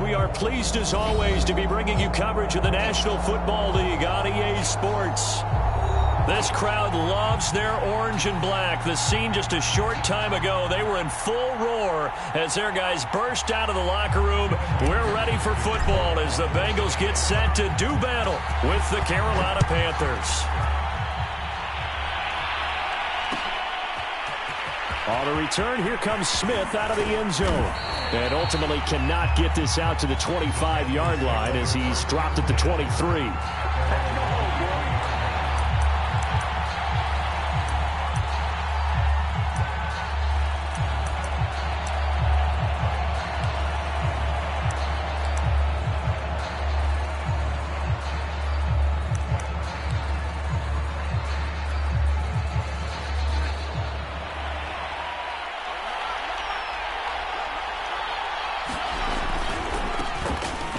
We are pleased as always to be bringing you coverage of the National Football League on EA Sports. This crowd loves their orange and black. The scene just a short time ago, they were in full roar as their guys burst out of the locker room. We're ready for football as the Bengals get set to do battle with the Carolina Panthers. On the return, here comes Smith out of the end zone. And ultimately cannot get this out to the 25-yard line as he's dropped at the 23.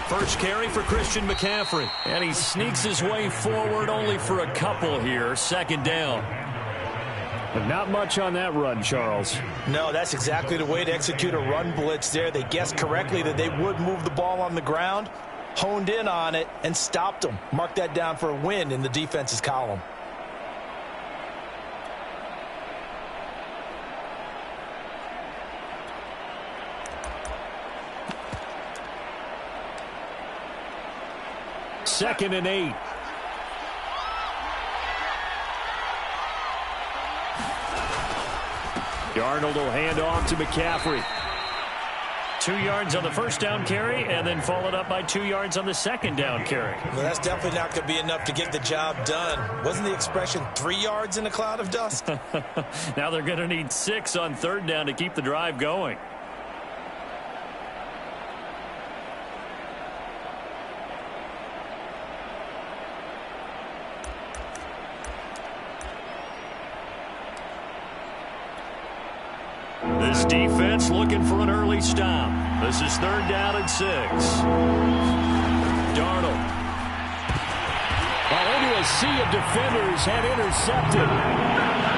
First carry for Christian McCaffrey. And he sneaks his way forward only for a couple here. Second down. But not much on that run, Charles. No, that's exactly the way to execute a run blitz there. They guessed correctly that they would move the ball on the ground, honed in on it, and stopped them. Mark that down for a win in the defense's column. Second and 8. Darnold will hand off to McCaffrey. 2 yards on the first down carry, and then followed up by 2 yards on the second down carry. Well, that's definitely not going to be enough to get the job done. Wasn't the expression 3 yards in a cloud of dust? Now they're going to need 6 on third down to keep the drive going. This defense looking for an early stop. This is third down and 6. Darnold. Well, into a sea of defenders and intercepted.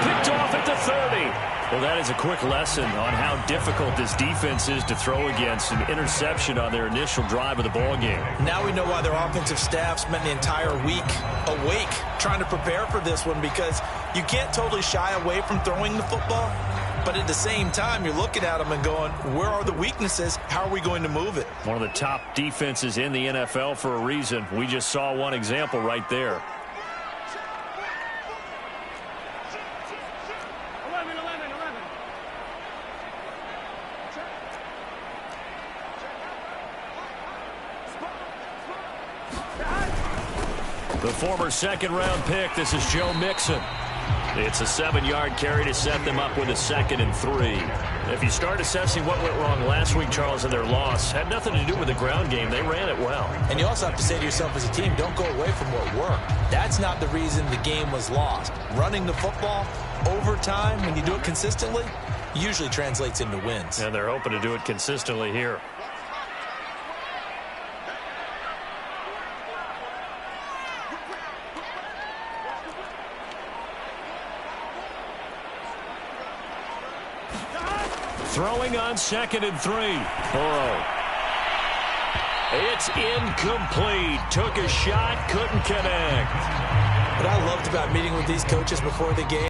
Picked off at the 30. Well, that is a quick lesson on how difficult this defense is to throw against. An interception on their initial drive of the ball game. Now we know why their offensive staff spent the entire week awake trying to prepare for this one, because you can't totally shy away from throwing the football. But at the same time, you're looking at them and going, where are the weaknesses? How are we going to move it? One of the top defenses in the NFL for a reason. We just saw one example right there. The former second-round pick, this is Joe Mixon. It's a 7-yard carry to set them up with a 2nd and 3. If you start assessing what went wrong last week, Charles, in their loss, had nothing to do with the ground game. They ran it well. And you also have to say to yourself as a team, don't go away from what worked. That's not the reason the game was lost. Running the football over time, when you do it consistently, usually translates into wins. And they're hoping to do it consistently here. Throwing on 2nd and 3. Burrow. It's incomplete. Took a shot, couldn't connect. What I loved about meeting with these coaches before the game,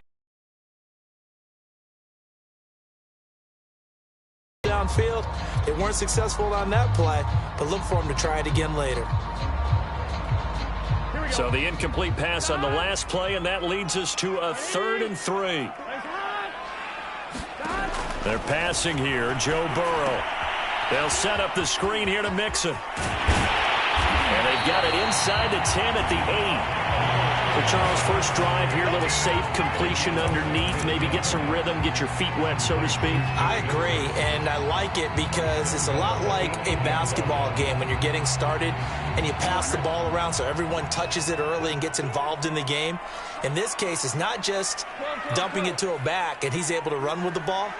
downfield, they weren't successful on that play, but look for them to try it again later. So the incomplete pass on the last play, and that leads us to a 3rd and 3. They're passing here, Joe Burrow. They'll set up the screen here to Mixon. And they've got it inside the 10 at the 8. So Charles, first drive here, a little safe completion underneath, maybe get some rhythm, get your feet wet, so to speak. I agree, and I like it because it's a lot like a basketball game when you're getting started and you pass the ball around so everyone touches it early and gets involved in the game. In this case, it's not just dumping it to a back and he's able to run with the ball,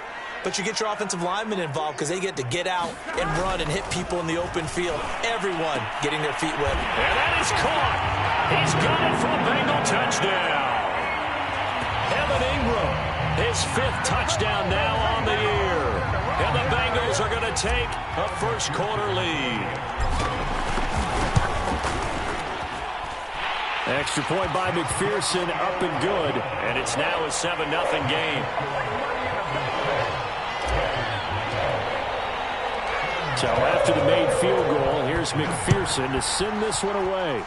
but you get your offensive linemen involved because they get to get out and run and hit people in the open field. Everyone getting their feet wet. And that is caught. He's got it for a Bengal touchdown. Evan Ingram, his 5th touchdown now on the year. And the Bengals are going to take a first-quarter lead. Extra point by McPherson, up and good. And it's now a 7-0 game. So after the made field goal, here's McPherson to send this one away.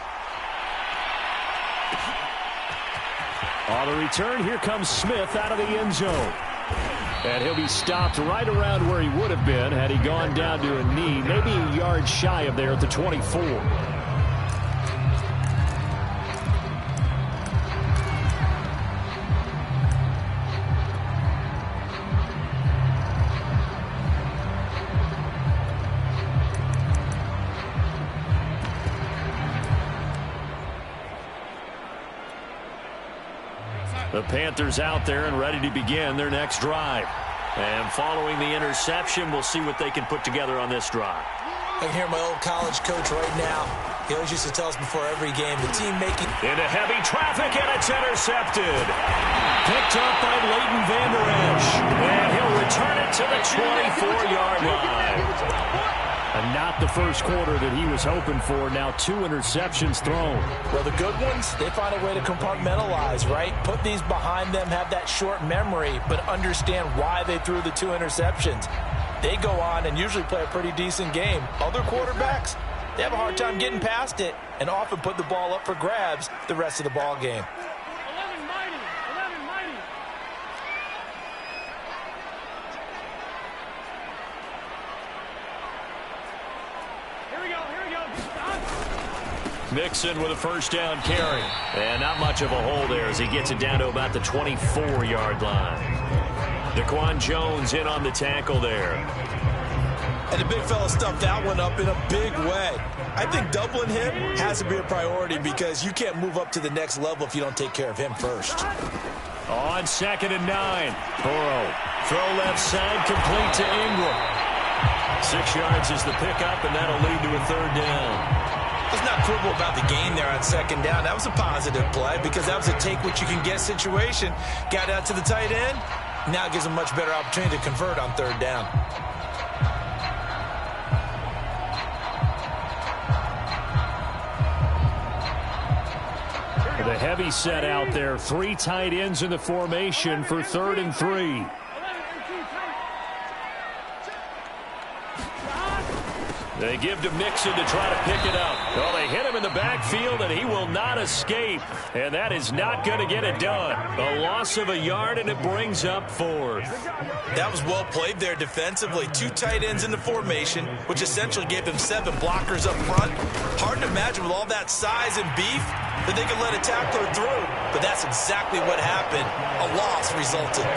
On the return, here comes Smith out of the end zone. And he'll be stopped right around where he would have been had he gone down to a knee, maybe a yard shy of there at the 24. The Panthers out there and ready to begin their next drive. And following the interception, we'll see what they can put together on this drive. I can hear my old college coach right now. He always used to tell us before every game, the team making... Into heavy traffic, and it's intercepted. Picked up by Leighton Vander Esch. And he'll return it to the 24-yard line. And not the first quarter that he was hoping for. Now 2 interceptions thrown. Well, the good ones, they find a way to compartmentalize, right? Put these behind them, have that short memory, but understand why they threw the 2 interceptions. They go on and usually play a pretty decent game. Other quarterbacks, they have a hard time getting past it and often put the ball up for grabs the rest of the ball game. Mixon with a first down carry. And not much of a hole there as he gets it down to about the 24-yard line. Daquan Jones in on the tackle there. And the big fella stuffed that one up in a big way. I think doubling him has to be a priority because you can't move up to the next level if you don't take care of him first. On 2nd and 9. Burrow. Throw left side, complete to Ingram. 6 yards is the pickup, and that'll lead to a 3rd down. Let's not quibble about the gain there on 2nd down. That was a positive play because that was a take-what-you-can-get situation. Got out to the tight end. Now it gives him much better opportunity to convert on 3rd down. The heavy set out there. 3 tight ends in the formation for 3rd and 3. They give to Mixon to try to pick it up. Well, they hit him in the backfield, and he will not escape. And that is not going to get it done. A loss of a yard, and it brings up 4th. That was well played there defensively. 2 tight ends in the formation, which essentially gave them 7 blockers up front. Hard to imagine with all that size and beef that they could let a tackler through. But that's exactly what happened. A loss resulted.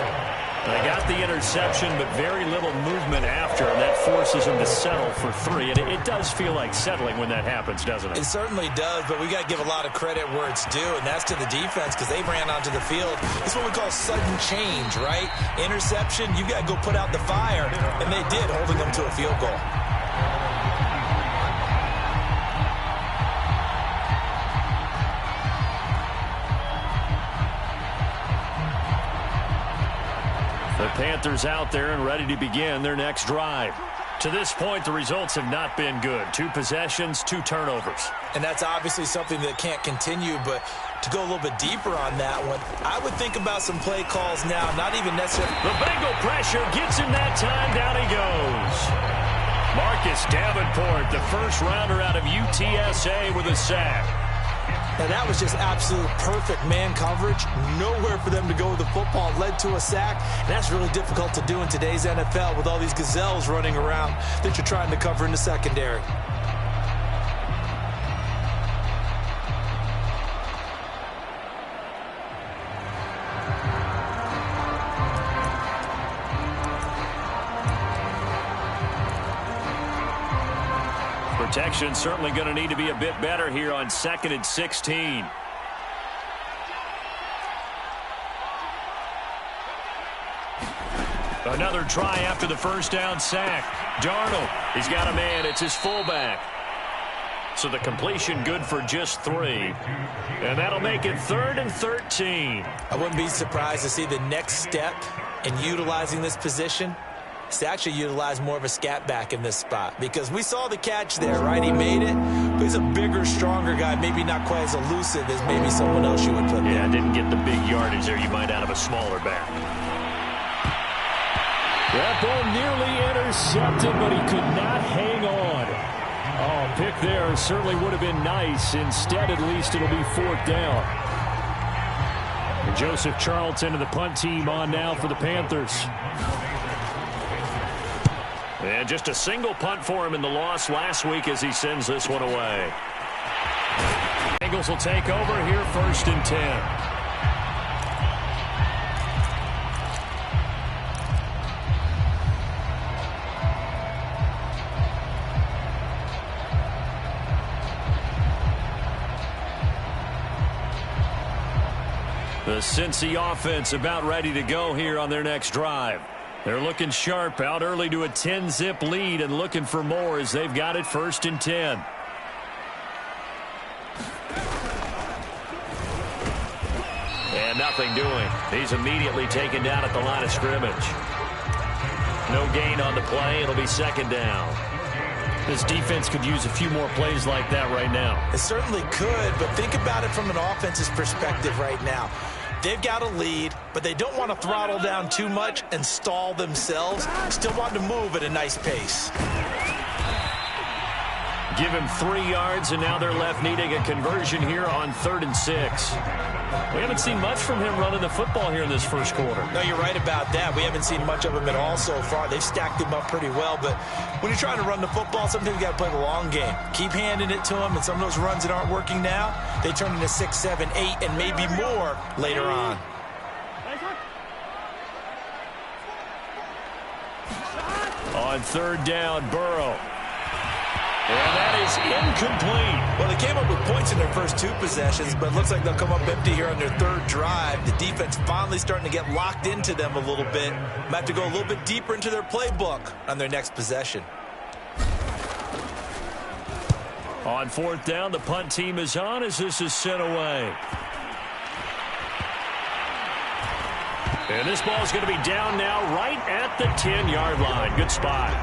They got the interception, but very little movement after, and that forces them to settle for 3. And it does feel like settling when that happens, doesn't it? It certainly does, but we got to give a lot of credit where it's due, and that's to the defense because they ran onto the field. It's what we call sudden change, right? Interception, you got to go put out the fire, and they did, holding them to a field goal. The Panthers out there and ready to begin their next drive. To this point, the results have not been good. 2 possessions, 2 turnovers. And that's obviously something that can't continue, but to go a little bit deeper on that one, I would think about some play calls now, not even necessarily. The Bengal pressure gets him that time. Down he goes. Marcus Davenport, the first rounder out of UTSA with a sack. Now, that was just absolute perfect man coverage. Nowhere for them to go with the football. Led to a sack. And that's really difficult to do in today's NFL with all these gazelles running around that you're trying to cover in the secondary. Protection certainly going to need to be a bit better here on 2nd and 16. Another try after the first down sack. Darnold, he's got a man. It's his fullback. So the completion good for just 3. And that'll make it 3rd and 13. I wouldn't be surprised to see the next step in utilizing this position is to actually utilize more of a scat back in this spot, because we saw the catch there, right? He made it, but he's a bigger, stronger guy, maybe not quite as elusive as maybe someone else you would put there. Yeah, didn't get the big yardage there you might out of a smaller back. That ball nearly intercepted, but he could not hang on. Oh, pick there certainly would have been nice. Instead, at least it'll be 4th down. And Joseph Charlton and the punt team on now for the Panthers. And just a single punt for him in the loss last week as he sends this one away. Bengals will take over here, 1st and 10. The Cincy offense about ready to go here on their next drive. They're looking sharp, out early to a 10-zip lead and looking for more as they've got it 1st and 10. And nothing doing. He's immediately taken down at the line of scrimmage. No gain on the play. It'll be 2nd down. This defense could use a few more plays like that right now. It certainly could, but think about it from an offense's perspective right now. They've got a lead, but they don't want to throttle down too much and stall themselves. Still want to move at a nice pace. Give him 3 yards, and now they're left needing a conversion here on 3rd and 6. We haven't seen much from him running the football here in this first quarter. No, you're right about that. We haven't seen much of him at all so far. They've stacked him up pretty well, but when you're trying to run the football, sometimes you got to play the long game. Keep handing it to him, and some of those runs that aren't working now, they turn into 6, 7, 8, and maybe more later on. On 3rd down, Burrow. And that is incomplete. Well, they came up with points in their first 2 possessions, but it looks like they'll come up empty here on their 3rd drive. The defense finally starting to get locked into them a little bit. Might have to go a little bit deeper into their playbook on their next possession. On 4th down, the punt team is on as this is sent away. And this ball is going to be down now right at the 10-yard line. Good spot.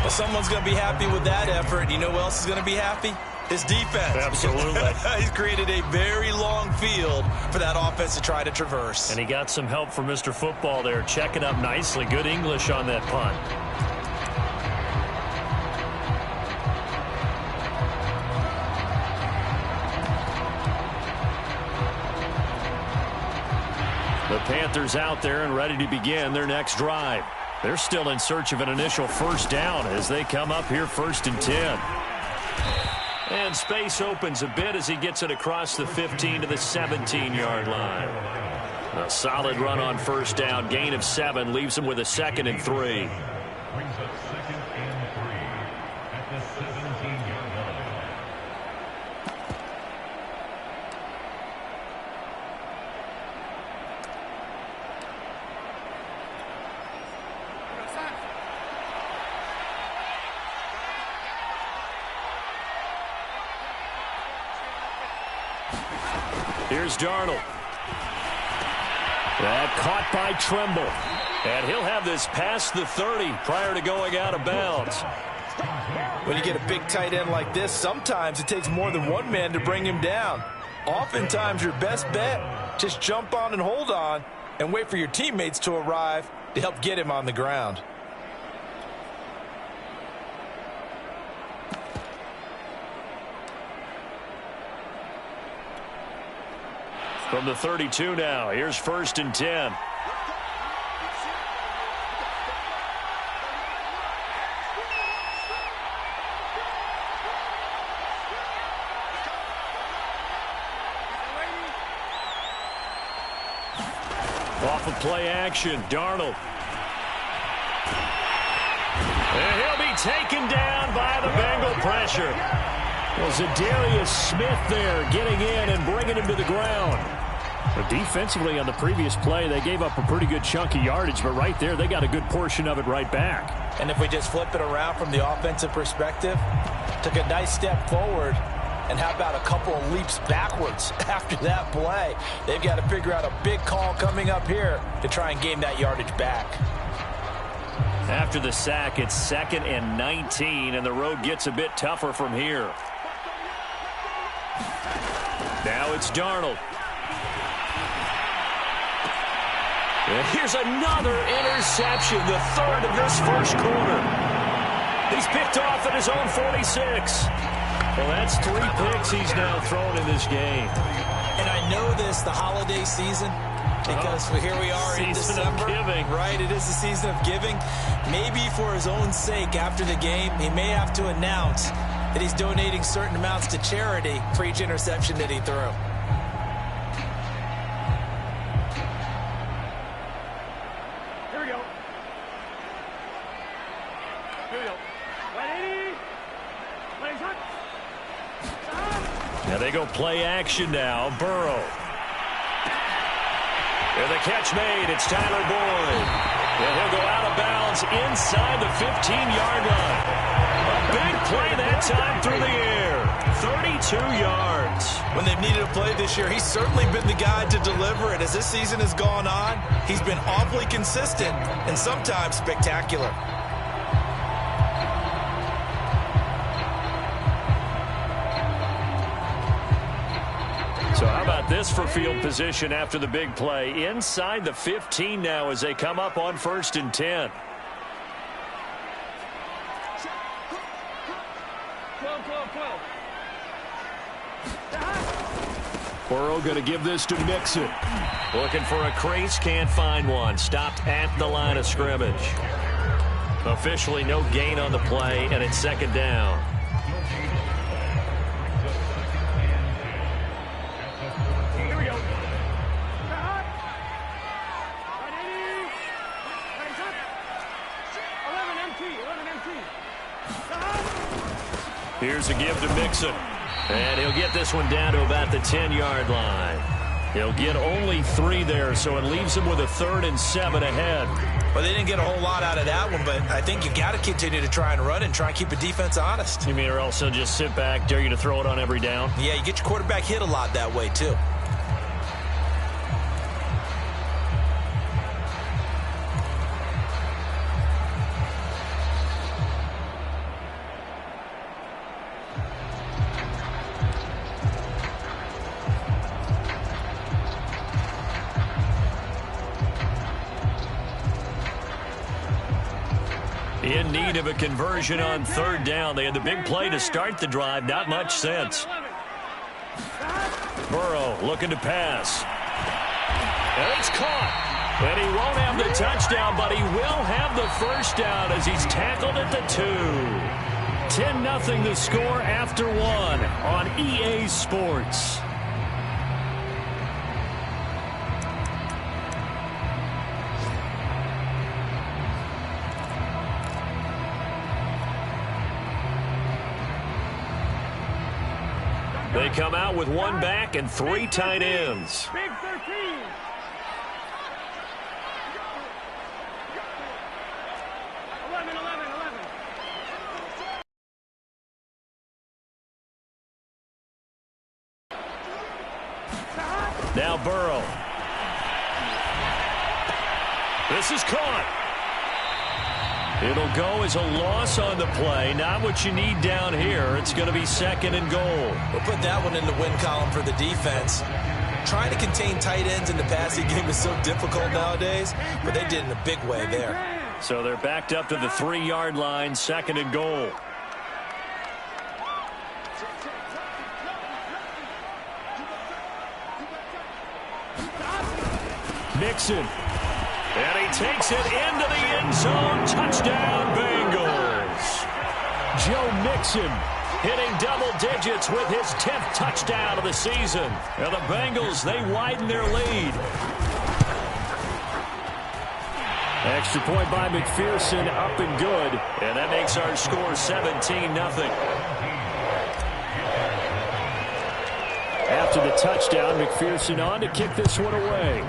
Well, someone's going to be happy with that effort. You know who else is going to be happy? His defense. Absolutely. He's created a very long field for that offense to try to traverse. And he got some help from Mr. Football there, checking up nicely. Good English on that punt. The Panthers out there and ready to begin their next drive. They're still in search of an initial 1st down as they come up here 1st and 10. And space opens a bit as he gets it across the 15 to the 17-yard line. A solid run on 1st down. Gain of 7 leaves him with a 2nd and 3. Brings up 2nd and 3 at the 17-yard line. Here's Darnold. That caught by Tremble. And he'll have this past the 30 prior to going out of bounds. When you get a big tight end like this, sometimes it takes more than one man to bring him down. Oftentimes, your best bet, just jump on and hold on and wait for your teammates to arrive to help get him on the ground. From the 32 now, here's 1st and 10. Off of play action, Darnold. And he'll be taken down by the Bengal pressure. Well, Zadarius Smith there getting in and bringing him to the ground. But defensively on the previous play, they gave up a pretty good chunk of yardage, but right there, they got a good portion of it right back. And if we just flip it around from the offensive perspective, took a nice step forward, and how about a couple of leaps backwards after that play? They've got to figure out a big call coming up here to try and gain that yardage back. After the sack, it's 2nd and 19, and the road gets a bit tougher from here. Now it's Darnold. And here's another interception, the 3rd of this first quarter. He's picked off at his own 46. Well, that's 3 picks he's now thrown in this game. And I know this, the holiday season, because here we are in December. Giving. Right, it is the season of giving. Maybe for his own sake after the game, he may have to announce that he's donating certain amounts to charity for each interception that he threw. Here we go. Here we go. 180. Plays hot. Now they go play action now. Burrow. And the catch made. It's Tyler Boyd. And he'll go out of bounds inside the 15-yard line. A big play that time through the air. 32 yards. When they've needed a play this year, he's certainly been the guy to deliver it. As this season has gone on, he's been awfully consistent and sometimes spectacular. So how about this for field position after the big play? Inside the 15 now as they come up on 1st and 10. 12. Burrow going to give this to Mixon. Looking for a crease, can't find one. Stopped at the line of scrimmage. Officially no gain on the play, and it's 2nd down. Here we go. Hot. 180. Plays hot. 11 empty. Here's a give to Mixon. And he'll get this one down to about the 10-yard line. He'll get only 3 there, so it leaves him with a 3rd and 7 ahead. Well, they didn't get a whole lot out of that one, but I think you've got to continue to try and run and try and keep the defense honest. You mean or else he'll just sit back, dare you to throw it on every down? Yeah, you get your quarterback hit a lot that way, too. In need of a conversion on 3rd down. They had the big play to start the drive. Not much sense. Burrow looking to pass. And it's caught. And he won't have the touchdown, but he will have the 1st down as he's tackled at the 2. 10-0 the score after 1 on EA Sports. They come out with 1 back and 3 tight ends. Big 13. 11. Now Burrow. This is caught. It'll go as a loss on the play. Not what you need down here. It's going to be 2nd and goal. We'll put that one in the win column for the defense. Trying to contain tight ends in the passing game is so difficult nowadays, but they did in a big way there. So they're backed up to the 3-yard line, 2nd and goal. Mixon. And he takes it into the end zone. Touchdown, Bengals. Joe Mixon hitting double digits with his 10th touchdown of the season. And the Bengals, they widen their lead. Extra point by McPherson, up and good. And that makes our score 17-0. After the touchdown, McPherson on to kick this one away.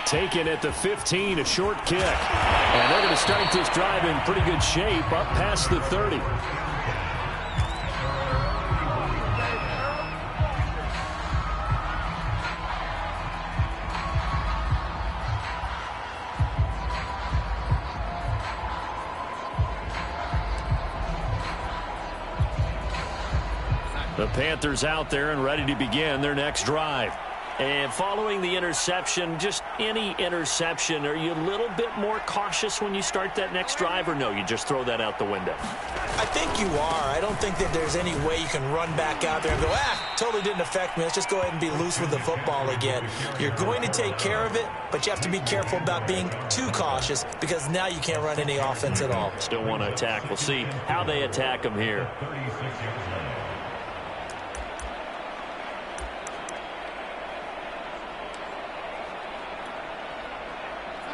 Taken at the 15, a short kick. And they're going to start this drive in pretty good shape, up past the 30. The Panthers out there and ready to begin their next drive. And following the interception, just any interception, are you a little bit more cautious when you start that next drive, or no, you just throw that out the window? I think you are. I don't think that there's any way you can run back out there and go, totally didn't affect me. Let's just go ahead and be loose with the football again. You're going to take care of it, but you have to be careful about being too cautious because now you can't run any offense at all. Still want to attack. We'll see how they attack them here. 36 yards line.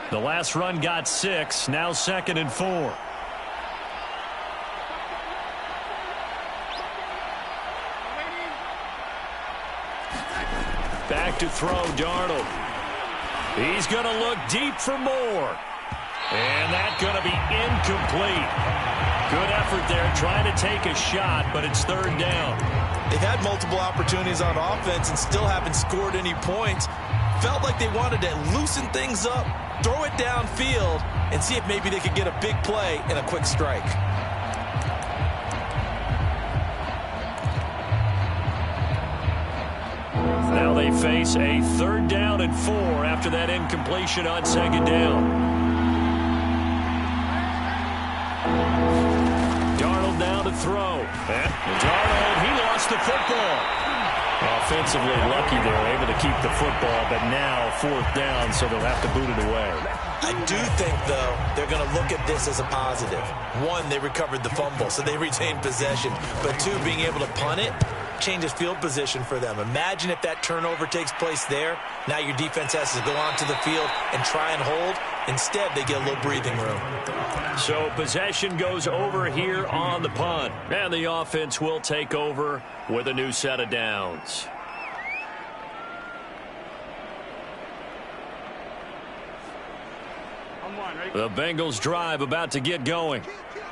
The last run got 6. Now 2nd and 4. Back to throw, Darnold. He's going to look deep for more. And that's going to be incomplete. Good effort there trying to take a shot, but it's 3rd down. They've had multiple opportunities on offense and still haven't scored any points. Felt like they wanted to loosen things up, throw it downfield, and see if maybe they could get a big play and a quick strike. Now they face a 3rd down and 4 after that incompletion on 2nd down. Darnold now to throw. And Darnold, he lost the football. Offensively lucky they're able to keep the football, but now 4th down, so they'll have to boot it away. I do think, though, they're going to look at this as a positive. 1, they recovered the fumble, so they retained possession. But 2, being able to punt it changes field position for them. Imagine if that turnover takes place there. Now your defense has to go onto the field and try and hold. Instead, they get a little breathing room. So possession goes over here on the punt. And the offense will take over with a new set of downs. The Bengals drive about to get going.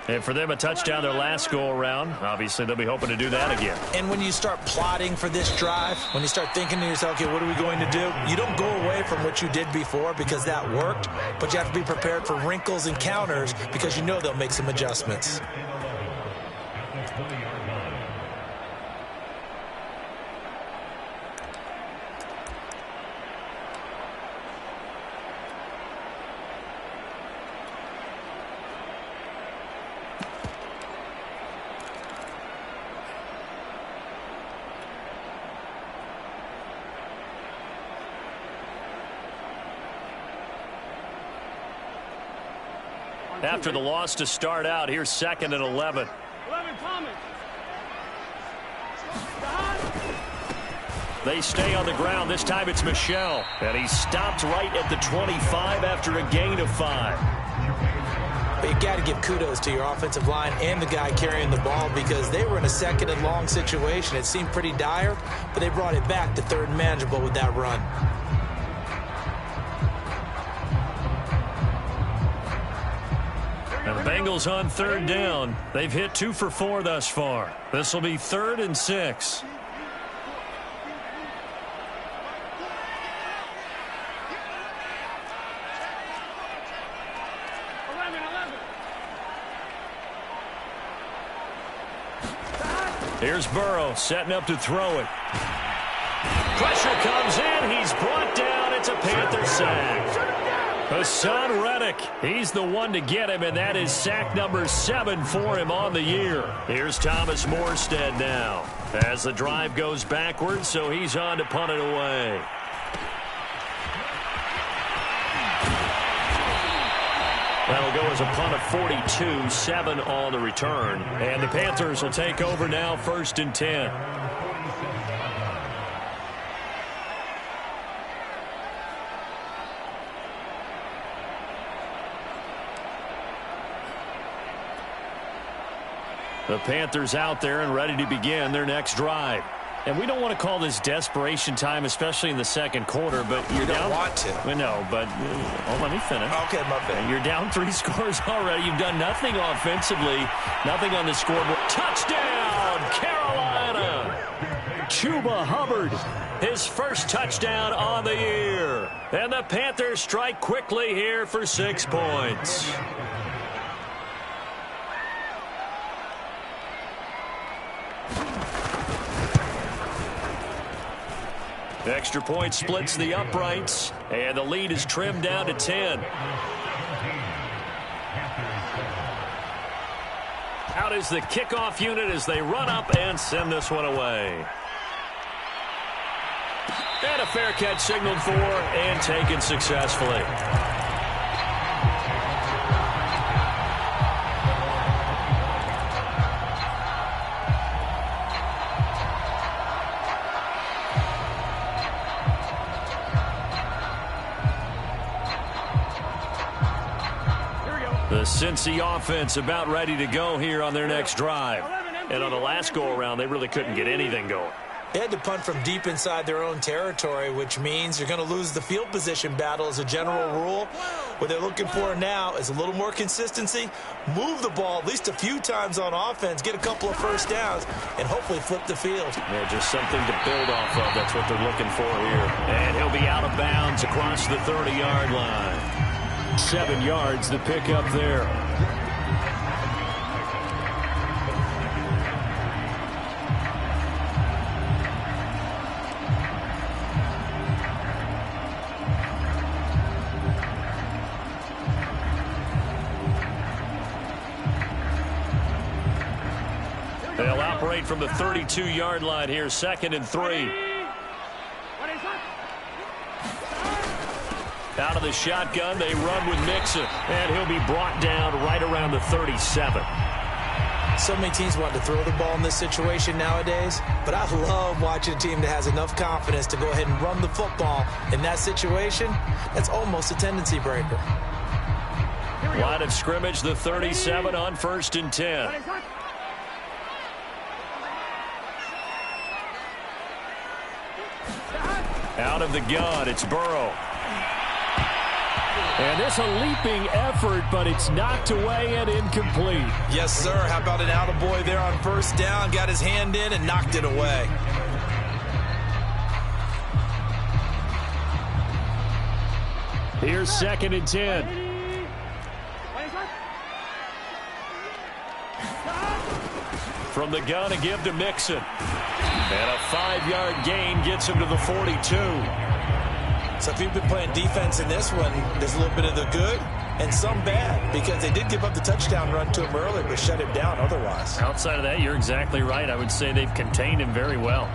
And for them, a touchdown their last go-around. Obviously, they'll be hoping to do that again. And when you start plotting for this drive, when you start thinking to yourself, okay, what are we going to do? You don't go away from what you did before because that worked, but you have to be prepared for wrinkles and counters because you know they'll make some adjustments. After the loss to start out, here's 2nd and 11. 11, Thomas. They stay on the ground. This time it's Michel. And he stopped right at the 25 after a gain of 5. But you got to give kudos to your offensive line and the guy carrying the ball because they were in a 2nd and long situation. It seemed pretty dire, but they brought it back to 3rd and manageable with that run. And the Bengals on 3rd down. They've hit 2 for 4 thus far. This will be 3rd and 6. Here's Burrow setting up to throw it. Pressure comes in. He's brought down. It's a Panther sack. Hassan Reddick, he's the one to get him, and that is sack number 7 for him on the year. Here's Thomas Morstead now as the drive goes backwards, so he's on to punt it away. That'll go as a punt of 42, 7 on the return. And the Panthers will take over now, 1st and 10. The Panthers out there and ready to begin their next drive. And we don't want to call this desperation time, especially in the 2nd quarter, but you're down. You don't want to. I know, but let me finish. Okay, my bad. You're down 3 scores already. You've done nothing offensively, nothing on the scoreboard. Touchdown, Carolina! Chuba Hubbard, his first touchdown on the year. And the Panthers strike quickly here for 6 points. Extra point splits the uprights, and the lead is trimmed down to 10. Out is the kickoff unit as they run up and send this one away. And a fair catch signaled for and taken successfully. The Cincy offense about ready to go here on their next drive. And on the last go-around, they really couldn't get anything going. They had to punt from deep inside their own territory, which means you're going to lose the field position battle as a general rule. What they're looking for now is a little more consistency, move the ball at least a few times on offense, get a couple of first downs, and hopefully flip the field. Yeah, just something to build off of. That's what they're looking for here. And he'll be out of bounds across the 30-yard line. 7 yards the pickup there. They'll operate from the 32-yard line here, 2nd and 3. Out of the shotgun, they run with Mixon, and he'll be brought down right around the 37. So many teams want to throw the ball in this situation nowadays, but I love watching a team that has enough confidence to go ahead and run the football in that situation. That's almost a tendency breaker. Line of scrimmage, the 37 on 1st and 10. Out of the gun, it's Burrow. And this a leaping effort, but it's knocked away and incomplete. Yes, sir. How about an attaboy there on 1st down? Got his hand in and knocked it away. Here's 2nd and 10. From the gun, a give to Mixon. And a 5-yard gain gets him to the 42. So if you've been playing defense in this one, there's a little bit of the good and some bad, because they did give up the touchdown run to him earlier, but shut him down otherwise. Outside of that, you're exactly right. I would say they've contained him very well.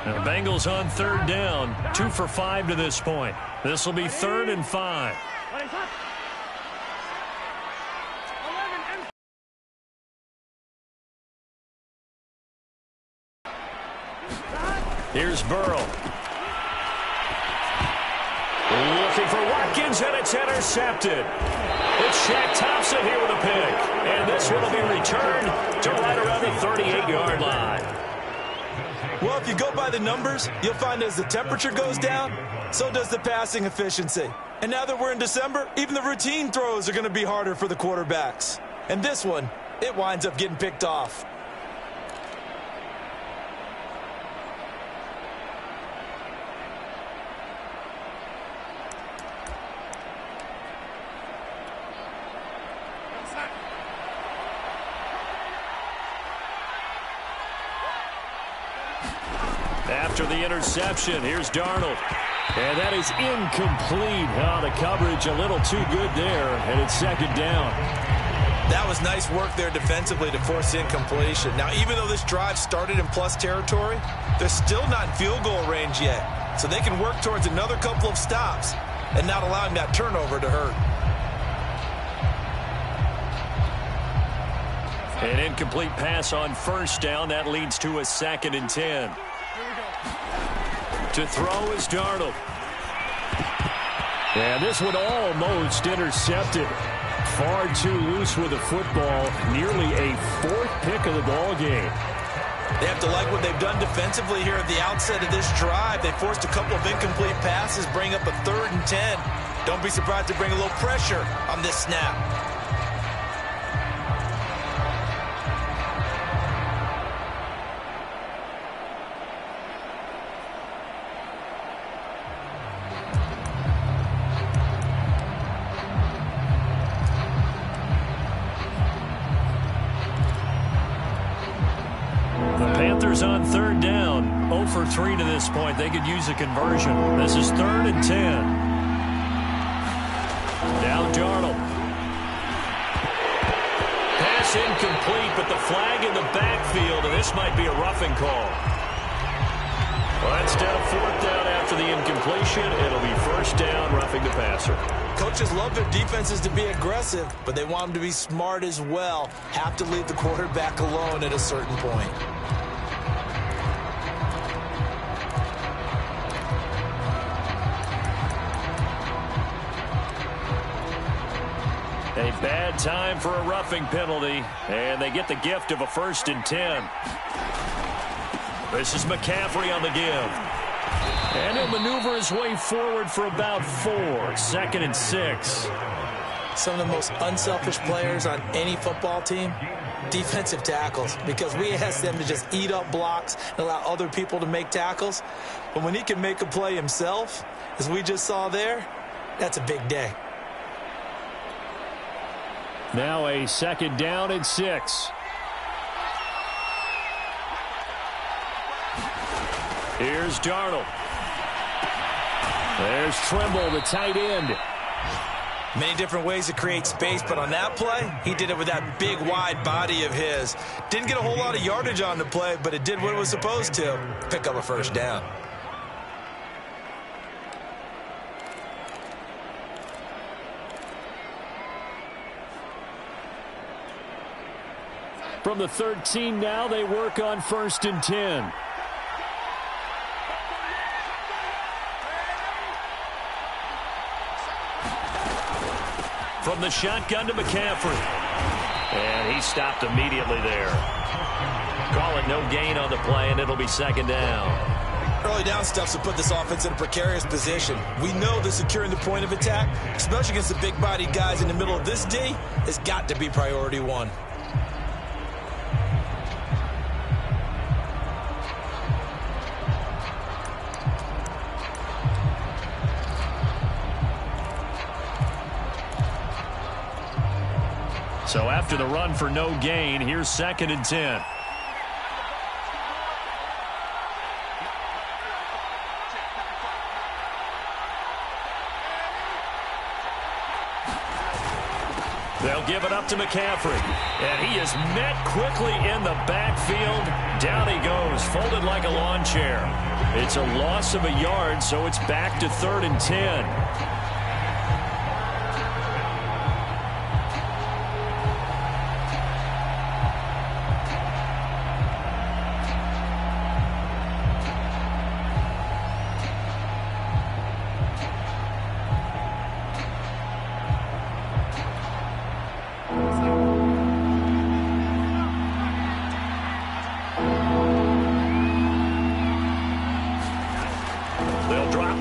Now, Bengals on 3rd down, 2 for 5 to this point. This will be 3rd and 5. Here's Burrow. Looking for Watkins, and it's intercepted. It's Shaq Thompson here with a pick. And this one will be returned to right around the 38-yard line. Well, if you go by the numbers, you'll find as the temperature goes down, so does the passing efficiency. And now that we're in December, even the routine throws are going to be harder for the quarterbacks. And this one, it winds up getting picked off. After the interception, here's Darnold. And that is incomplete. Oh, the coverage a little too good there, and it's 2nd down. That was nice work there defensively to force incompletion. Now, even though this drive started in plus territory, they're still not in field goal range yet. So they can work towards another couple of stops and not allowing that turnover to hurt. An incomplete pass on 1st down. That leads to a 2nd and 10. To throw is Darnold. And this one almost intercepted. Far too loose with the football. Nearly a 4th pick of the ball game. They have to like what they've done defensively here at the outset of this drive. They forced a couple of incomplete passes, bring up a 3rd and 10. Don't be surprised to bring a little pressure on this snap. for 3 to this point. They could use a conversion. This is 3rd and 10. Now Darnold. Pass incomplete, but the flag in the backfield, and this might be a roughing call. Well, instead of 4th down after the incompletion, it'll be 1st down, roughing the passer. Coaches love their defenses to be aggressive, but they want them to be smart as well. Have to leave the quarterback alone at a certain point. A bad time for a roughing penalty, and they get the gift of a 1st and 10. This is McCaffrey on the give. And he'll maneuver his way forward for about 4. 2nd and 6. Some of the most unselfish players on any football team, defensive tackles, because we ask them to just eat up blocks and allow other people to make tackles. But when he can make a play himself, as we just saw there, that's a big day. Now a 2nd down and 6. Here's Darnold. There's Trimble, the tight end. Many different ways to create space, but on that play, he did it with that big, wide body of his. Didn't get a whole lot of yardage on the play, but it did what it was supposed to. Pick up a 1st down. From the 13 now, they work on 1st and 10. From the shotgun to McCaffrey. And he stopped immediately there. Call it no gain on the play, and it'll be 2nd down. Early down stuff to put this offense in a precarious position. We know that securing the point of attack, especially against the big-bodied guys in the middle of this D, has got to be priority 1. So after the run for no gain, here's 2nd and 10. They'll give it up to McCaffrey. And he is met quickly in the backfield. Down he goes, folded like a lawn chair. It's a loss of a yard, so it's back to 3rd and 10.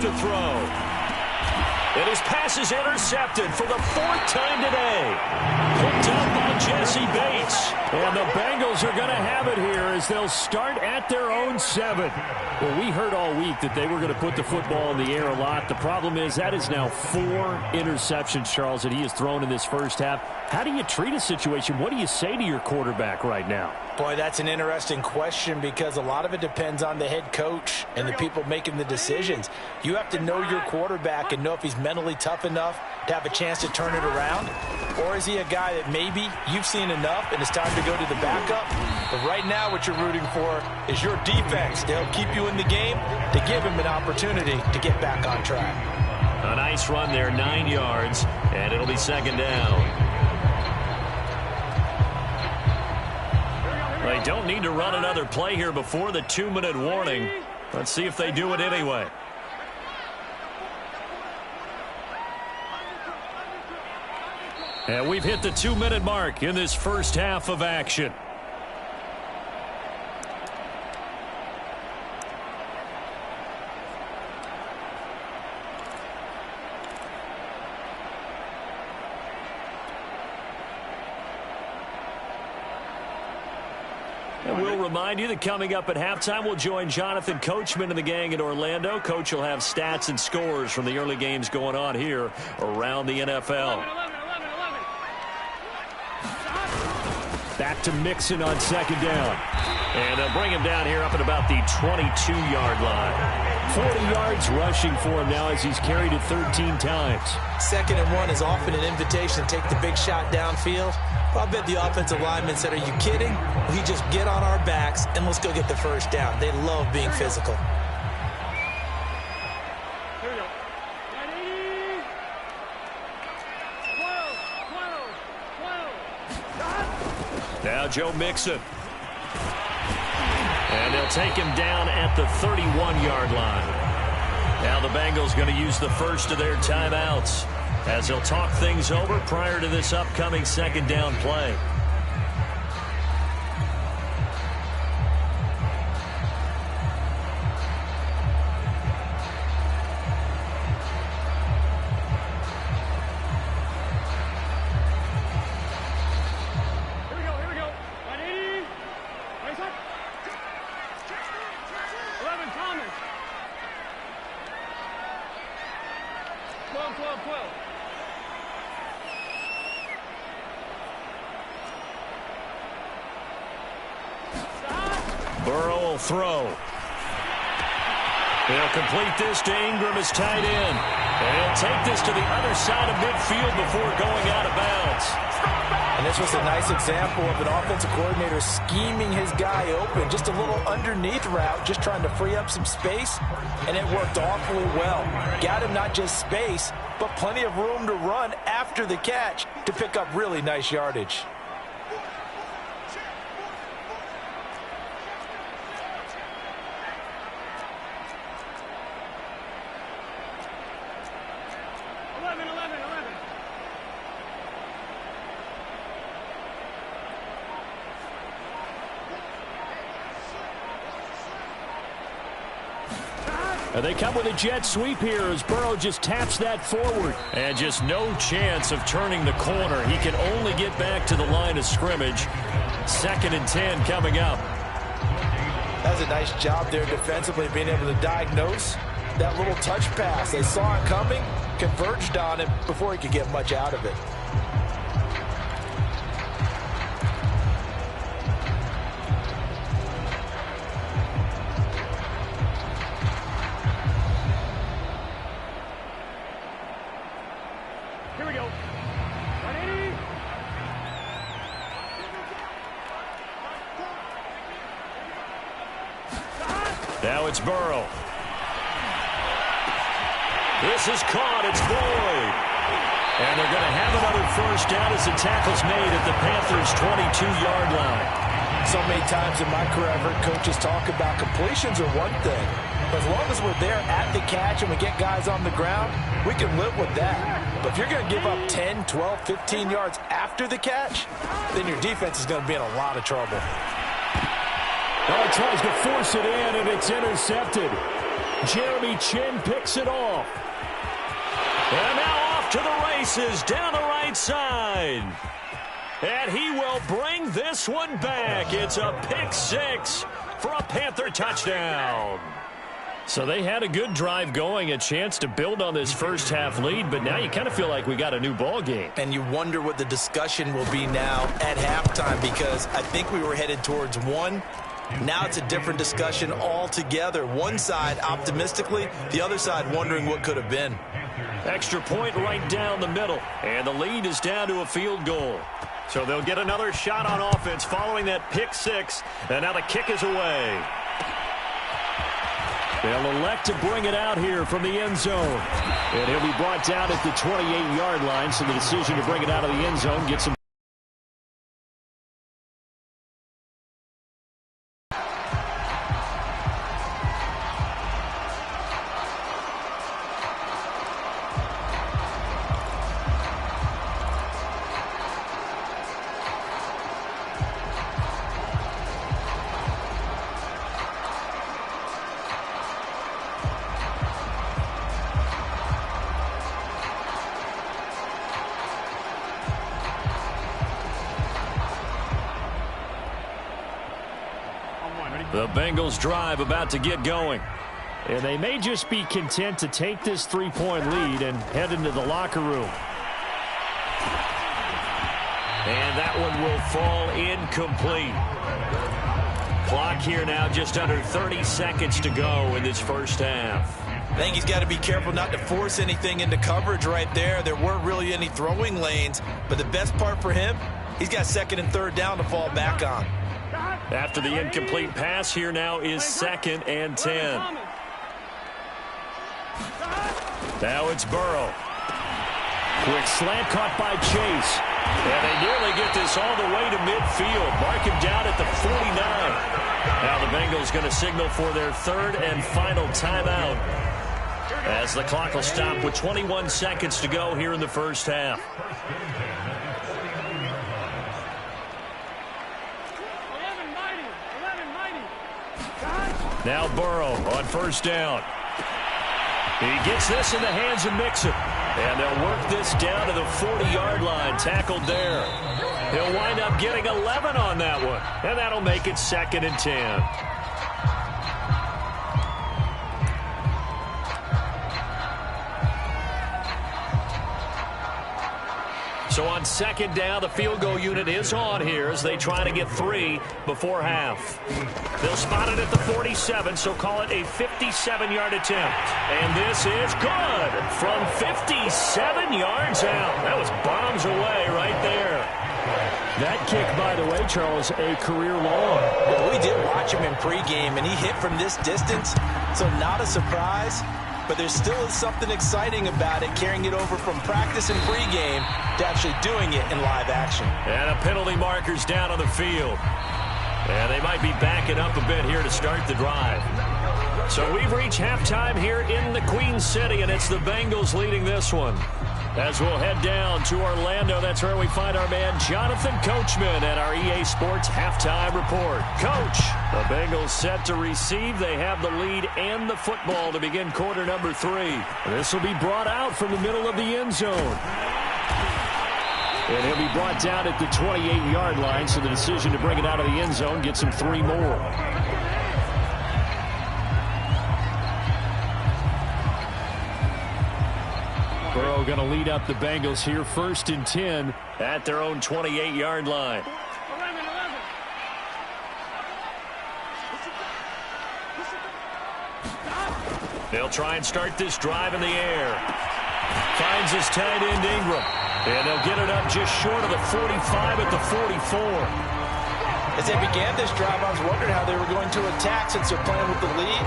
To throw. And his pass is intercepted for the 4th time today. Picked up by Jesse Bates. And the Bengals are going to have it here as they'll start at their own 7. Well, we heard all week that they were going to put the football in the air a lot. The problem is that is now 4 interceptions, Charles, that he has thrown in this first half. How do you treat a situation? What do you say to your quarterback right now? Boy, that's an interesting question because a lot of it depends on the head coach and the people making the decisions. You have to know your quarterback and know if he's mentally tough enough to have a chance to turn it around, or is he a guy that maybe you've seen enough and it's time to go to the backup? But right now what you're rooting for is your defense to help keep you in the game, to give him an opportunity to get back on track. A nice run there, 9 yards, and it'll be 2nd down. They don't need to run another play here before the 2-minute warning. Let's see if they do it anyway. And we've hit the 2-minute mark in this first half of action. And we'll remind you that coming up at halftime, we'll join Jonathan Coachman and the gang in Orlando. Coach will have stats and scores from the early games going on here around the NFL. Back back to Mixon on second down. And they'll bring him down here up at about the 22-yard line. 40 yards rushing for him now as he's carried it 13 times. 2nd and 1 is often an invitation to take the big shot downfield. Well, I bet the offensive lineman said, are you kidding? We just get on our backs and let's go get the first down. They love being physical. Here we go. Ready? 12. Now Joe Mixon. And they'll take him down at the 31-yard line. Now the Bengals going to use the first of their timeouts as they'll talk things over prior to this upcoming second down play. Here we go. Ready? Raise up. 11, Thomas. 12. Burrow will throw. They'll complete this to Ingram as tight end. And he'll take this to the other side of midfield before going out of bounds. And this was a nice example of an offensive coordinator scheming his guy open. Just a little underneath route, just trying to free up some space. And it worked awfully well. Got him not just space, but plenty of room to run after the catch to pick up really nice yardage. And they come with a jet sweep here as Burrow just taps that forward. And just no chance of turning the corner. He can only get back to the line of scrimmage. 2nd and 10 coming up. That was a nice job there defensively, being able to diagnose that little touch pass. They saw it coming, converged on it before he could get much out of it. Here we go. 180. Now it's Burrow. This is caught. It's Boyd. And they're going to have another first down as the tackle's made at the Panthers' 22-yard line. So many times in my career, I've heard coaches talk about completions are one thing. But as long as we're there at the catch and we get guys on the ground, we can live with that. But if you're going to give up 10, 12, 15 yards after the catch, then your defense is going to be in a lot of trouble. Oh, he tries to force it in, and it's intercepted. Jeremy Chin picks it off. And now off to the races down the right side. And he will bring this one back. It's a pick six for a Panther touchdown. So they had a good drive going, a chance to build on this first half lead, but now you kind of feel like we got a new ball game. And you wonder what the discussion will be now at halftime, because I think we were headed towards one. Now it's a different discussion altogether. One side optimistically, the other side wondering what could have been. Extra point right down the middle, and the lead is down to a field goal. So they'll get another shot on offense following that pick six, and now the kick is away. They'll elect to bring it out here from the end zone. And he'll be brought down at the 28-yard line, so the decision to bring it out of the end zone gets him. The Bengals drive about to get going. And they may just be content to take this three-point lead and head into the locker room. And that one will fall incomplete. Clock here now just under 30 seconds to go in this first half. I think he's got to be careful not to force anything into coverage right there. There weren't really any throwing lanes, but the best part for him, he's got second and third down to fall back on. After the incomplete pass, here now is 2nd and 10. Now it's Burrow. Quick slant caught by Chase. And they nearly get this all the way to midfield. Mark him down at the 49. Now the Bengals going to signal for their 3rd and final timeout, as the clock will stop with 21 seconds to go here in the first half. Now Burrow on first down. He gets this in the hands of Mixon. And they'll work this down to the 40-yard line. Tackled there. He'll wind up getting 11 on that one. And that'll make it 2nd and 10. So on 2nd down, the field goal unit is on here as they try to get 3 before half. They'll spot it at the 47, so call it a 57-yard attempt. And this is good from 57 yards out. That was bombs away right there. That kick, by the way, Charles, a career long. Well, we did watch him in pregame, and he hit from this distance, so not a surprise. But there still is something exciting about it, carrying it over from practice and pregame to actually doing it in live action. And a penalty marker's down on the field. And they might be backing up a bit here to start the drive. So we've reached halftime here in the Queen City, and it's the Bengals leading this one. As we'll head down to Orlando, that's where we find our man Jonathan Coachman at our EA Sports Halftime Report. Coach, the Bengals set to receive. They have the lead and the football to begin quarter number 3. This will be brought out from the middle of the end zone. And he'll be brought down at the 28-yard line, so the decision to bring it out of the end zone gets him 3 more. Burrow going to lead up the Bengals here, 1st and 10 at their own 28-yard line. They'll try and start this drive in the air. Finds his tight end Ingram. And they'll get it up just short of the 45 at the 44. As they began this drive, I was wondering how they were going to attack since they're playing with the lead.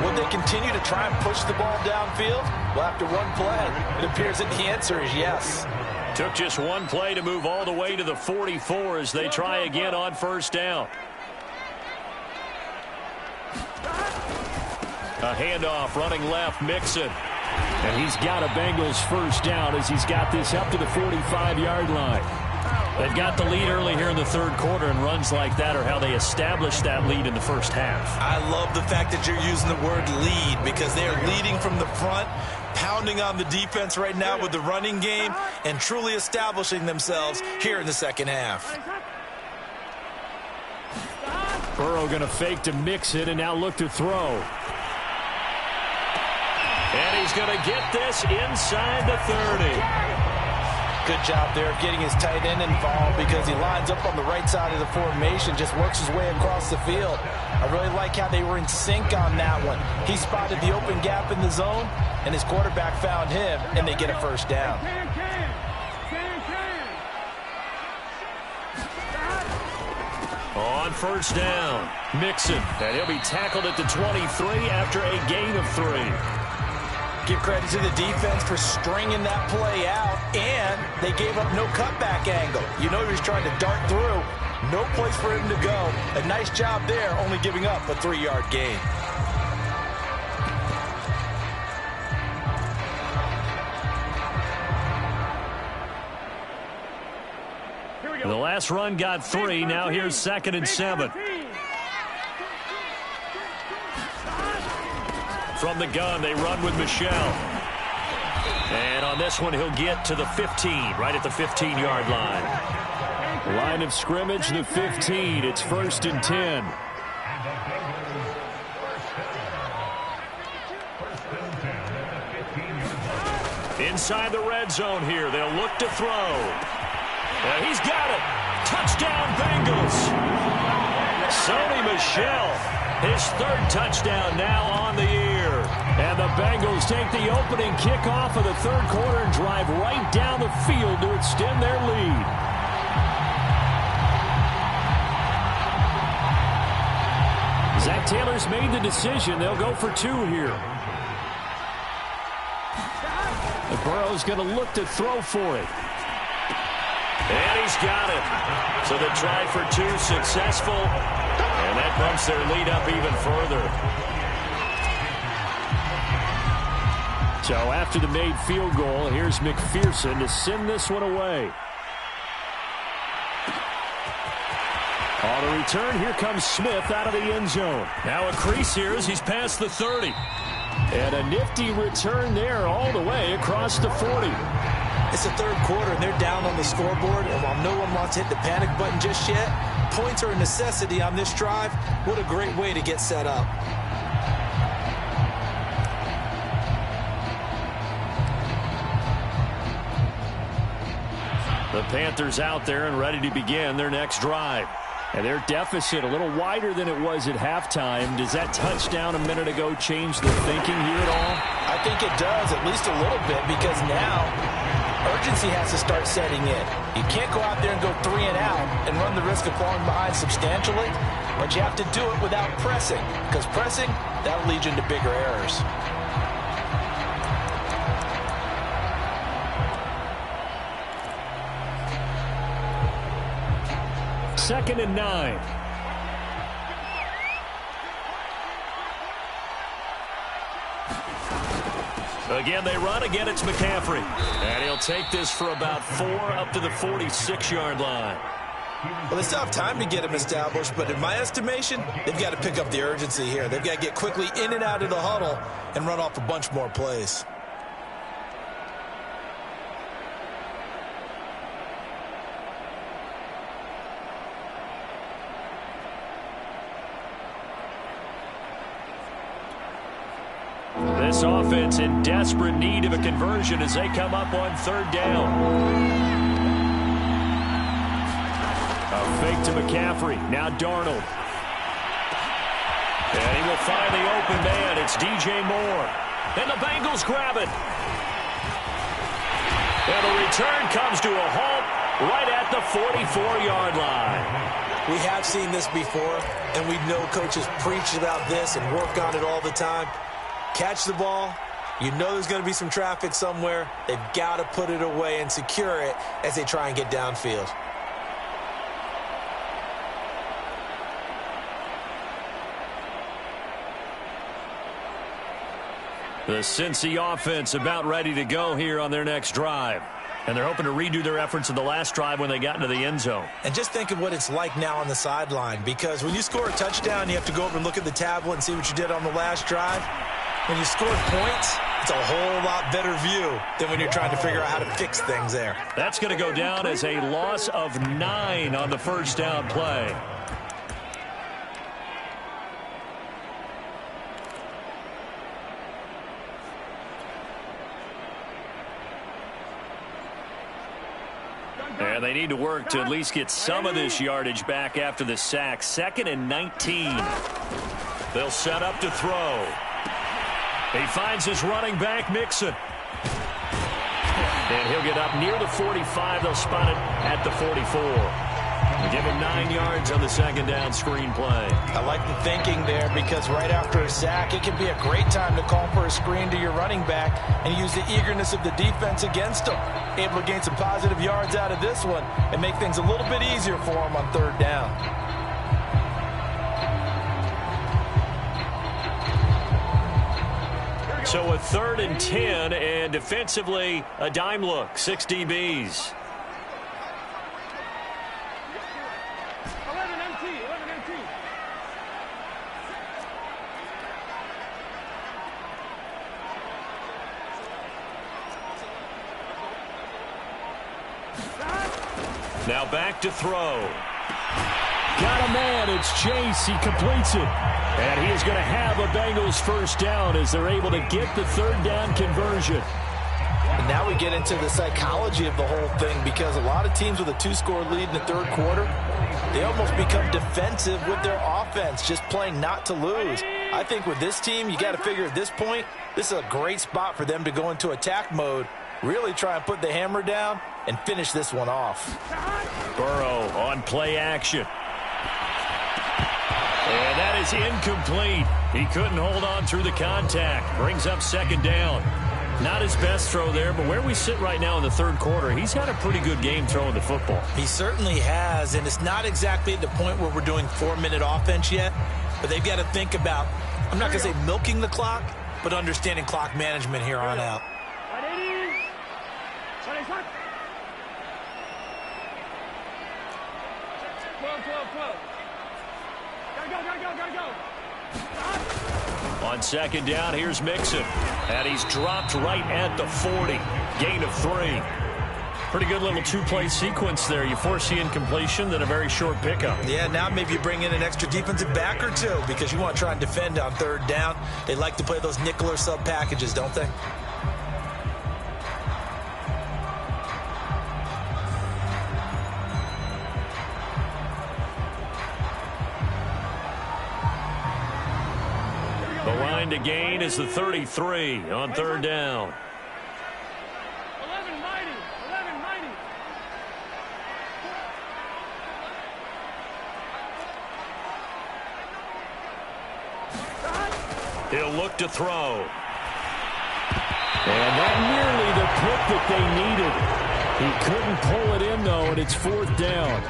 Would they continue to try and push the ball downfield? Well, after one play, it appears that the answer is yes. Took just one play to move all the way to the 44 as they try again on 1st down. A handoff running left, Mixon. And he's got a Bengals 1st down as he's got this up to the 45-yard line. They've got the lead early here in the 3rd quarter, and runs like that are how they establish that lead in the first half. I love the fact that you're using the word lead, because they are leading from the front, pounding on the defense right now with the running game, and truly establishing themselves here in the 2nd half. Burrow going to fake to mix it and now look to throw. And he's going to get this inside the 30. Good job there of getting his tight end involved, because he lines up on the right side of the formation, just works his way across the field. I really like how they were in sync on that one. He spotted the open gap in the zone, and his quarterback found him, and they get a 1st down. On 1st down, Mixon, and he'll be tackled at the 23 after a gain of 3. Give credit to the defense for stringing that play out, and they gave up no cutback angle. You know he was trying to dart through. No place for him to go. A nice job there, only giving up a 3-yard gain. The last run got 3. Now here's 2nd and 7. From the gun, they run with Michelle. And on this one, he'll get to the 15, right at the 15-yard line. Line of scrimmage, the 15. It's 1st and 10. Inside the red zone here, they'll look to throw. And he's got it. Touchdown, Bengals. Sony Michel, his third touchdown now on the year. And the Bengals take the opening kickoff of the third quarter and drive right down the field to extend their lead. Zach Taylor's made the decision. They'll go for two here. The Burrow's going to look to throw for it. And he's got it. So the try for two successful. And that bumps their lead up even further. So after the made field goal, here's McPherson to send this one away. On the return, here comes Smith out of the end zone. Now a crease here as he's past the 30. And a nifty return there all the way across the 40. It's the third quarter, and they're down on the scoreboard. And while no one wants to hit the panic button just yet, points are a necessity on this drive. What a great way to get set up. The Panthers out there and ready to begin their next drive. And their deficit a little wider than it was at halftime. Does that touchdown a minute ago change the thinking here at all? I think it does, at least a little bit, because now urgency has to start setting in. You can't go out there and go 3 and out and run the risk of falling behind substantially, but you have to do it without pressing, because pressing, that'll lead you into bigger errors. Second and 9. Again, they run. Again, it's McCaffrey. And he'll take this for about 4 up to the 46-yard line. Well, they still have time to get him established, but in my estimation, they've got to pick up the urgency here. They've got to get quickly in and out of the huddle and run off a bunch more plays. This offense in desperate need of a conversion as they come up on third down. A fake to McCaffrey. Now Darnold. And he will find the open man. It's DJ Moore. And the Bengals grab it. And the return comes to a halt right at the 44-yard line. We have seen this before, and we know coaches preach about this and work on it all the time. Catch the ball. You know there's going to be some traffic somewhere. They've got to put it away and secure it as they try and get downfield. The Cincy offense about ready to go here on their next drive. And they're hoping to redo their efforts in the last drive when they got into the end zone. And just think of what it's like now on the sideline, because when you score a touchdown, you have to go over and look at the tablet and see what you did on the last drive. When you score points, it's a whole lot better view than when you're trying to figure out how to fix things there. That's going to go down as a loss of 9 on the first down play. And they need to work to at least get some of this yardage back after the sack. 2nd and 19. They'll set up to throw. He finds his running back, Mixon. And he'll get up near the 45. They'll spot it at the 44. They'll give him 9 yards on the second down screen play. I like the thinking there, because right after a sack, it can be a great time to call for a screen to your running back and use the eagerness of the defense against him. Able to gain some positive yards out of this one and make things a little bit easier for him on third down. So a 3rd and 10, and defensively a dime look. 6 DBs. 11 MT. Now back to throw. Got a man. It's Chase. He completes it. And he is going to have a Bengals first down as they're able to get the third down conversion. Now we get into the psychology of the whole thing, because a lot of teams with a 2-score lead in the third quarter, they almost become defensive with their offense, just playing not to lose. I think with this team, you got to figure at this point, this is a great spot for them to go into attack mode, really try and put the hammer down and finish this one off. Burrow on play action. And that is incomplete. He couldn't hold on through the contact. Brings up second down. Not his best throw there, but where we sit right now in the third quarter, he's had a pretty good game throwing the football. He certainly has, and it's not exactly at the point where we're doing 4-minute offense yet, but they've got to think about, I'm not going to say milking the clock, but understanding clock management here on out. On second down, here's Mixon. And he's dropped right at the 40. Gain of 3. Pretty good little two-play sequence there. You force the incompletion, then a very short pickup. Yeah, now maybe you bring in an extra defensive back or two because you want to try and defend on third down. They like to play those nickel or sub packages, don't they? The line to gain is the 33 on third down. 11-90. He'll look to throw. And not nearly the pick that they needed. He couldn't pull it in, though, and it's fourth down.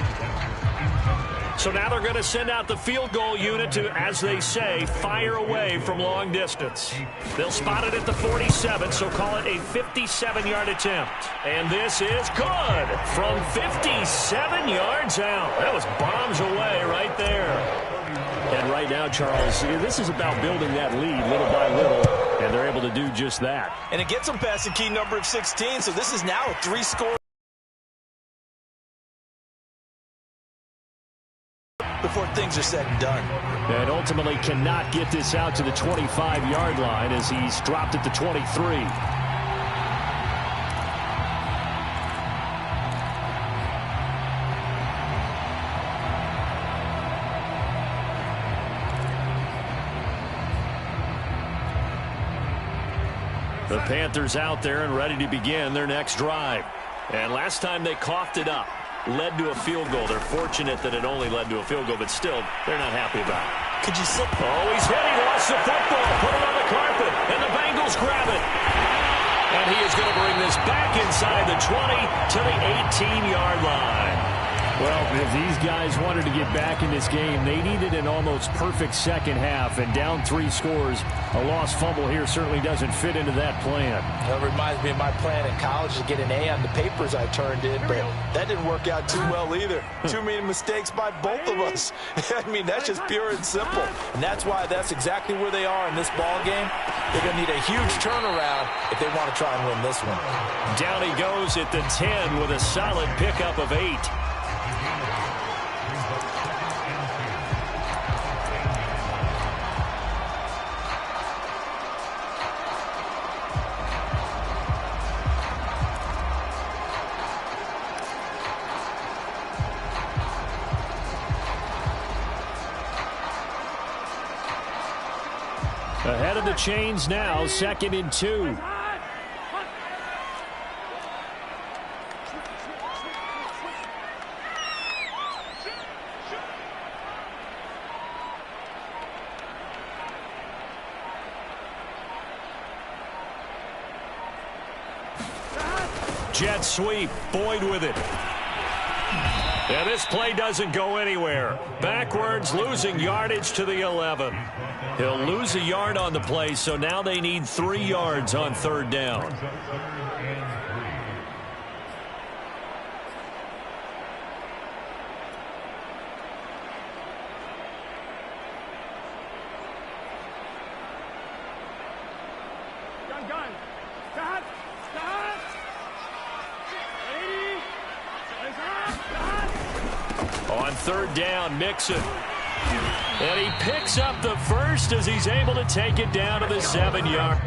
So now they're going to send out the field goal unit to, as they say, fire away from long distance. They'll spot it at the 47, so call it a 57-yard attempt. And this is good from 57 yards out. That was bombs away right there. And right now, Charles, this is about building that lead little by little, and they're able to do just that. And it gets them past the key number of 16, so this is now a 3-score before things are said and done. And ultimately cannot get this out to the 25-yard line as he's dropped at the 23. The Panthers out there and ready to begin their next drive. And last time they coughed it up, led to a field goal. They're fortunate that it only led to a field goal, but still, they're not happy about it. Could you sit? Oh, he's hit. He lost the football. Put it on the carpet, and the Bengals grab it. And he is going to bring this back inside the 20 to the 18-yard line. Well, if these guys wanted to get back in this game, they needed an almost perfect second half, and down 3 scores. A lost fumble here certainly doesn't fit into that plan. That reminds me of my plan in college to get an A on the papers I turned in, but that didn't work out too well either. Too many mistakes by both of us. I mean, that's just pure and simple. And that's why that's exactly where they are in this ball game. They're going to need a huge turnaround if they want to try and win this one. Down he goes at the 10 with a solid pickup of 8. Ahead of the chains now, 2nd and 2. Jet sweep, Boyd with it. And this play doesn't go anywhere. Backwards, losing yardage to the 11. He'll lose a yard on the play, so now they need 3 yards on third down. On third down, Mixon. And he picks up the first as he's able to take it down to the 7-yard.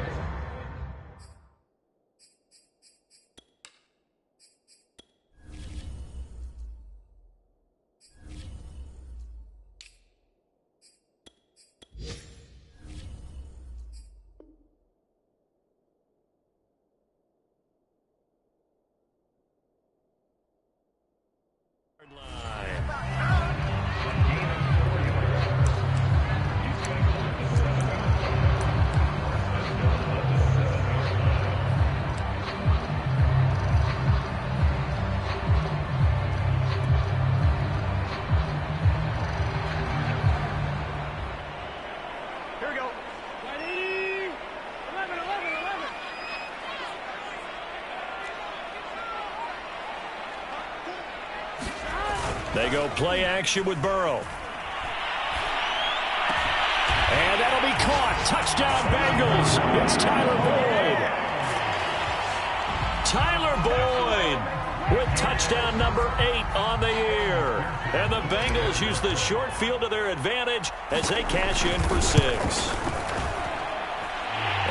They go play action with Burrow. And that'll be caught. Touchdown, Bengals. It's Tyler Boyd. Tyler Boyd with touchdown number 8 on the year. And the Bengals use the short field to their advantage as they cash in for 6.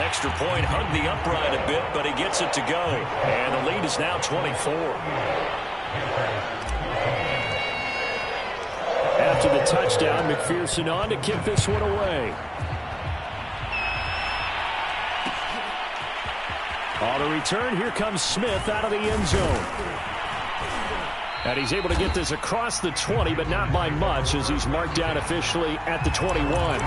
Extra point hugged the upright a bit, but he gets it to go. And the lead is now 24. After the touchdown, McPherson on to kick this one away. On the return, here comes Smith out of the end zone. And he's able to get this across the 20, but not by much, as he's marked down officially at the 21.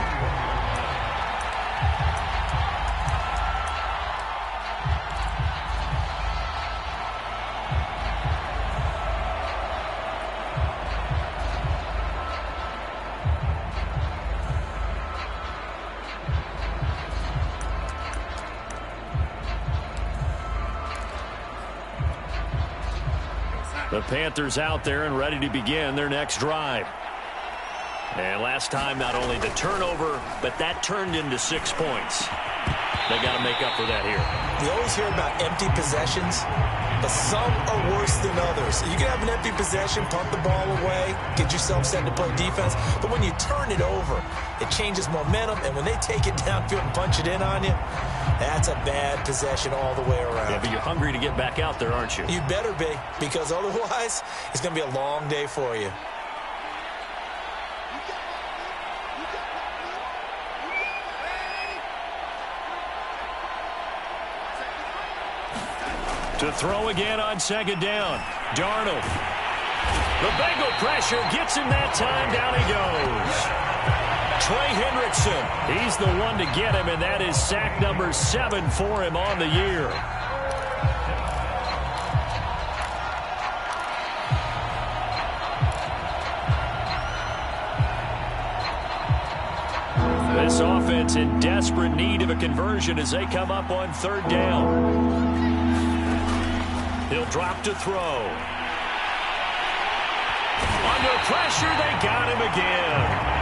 The Panthers out there and ready to begin their next drive. And last time, not only the turnover, but that turned into 6 points. They got to make up for that here. You always hear about empty possessions, but some are worse than others. You can have an empty possession, punt the ball away, get yourself set to play defense, but when you turn it over, it changes momentum, and when they take it downfield and punch it in on you, that's a bad possession all the way around. Yeah, but you're hungry to get back out there, aren't you? You better be, because otherwise, it's going to be a long day for you. To throw again on second down. Darnold. The Bengal pressure gets him that time. Down he goes. Trey Hendrickson. He's the one to get him, and that is sack number 7 for him on the year. This offense in desperate need of a conversion as they come up on third down. He'll drop to throw. Under pressure, they got him again.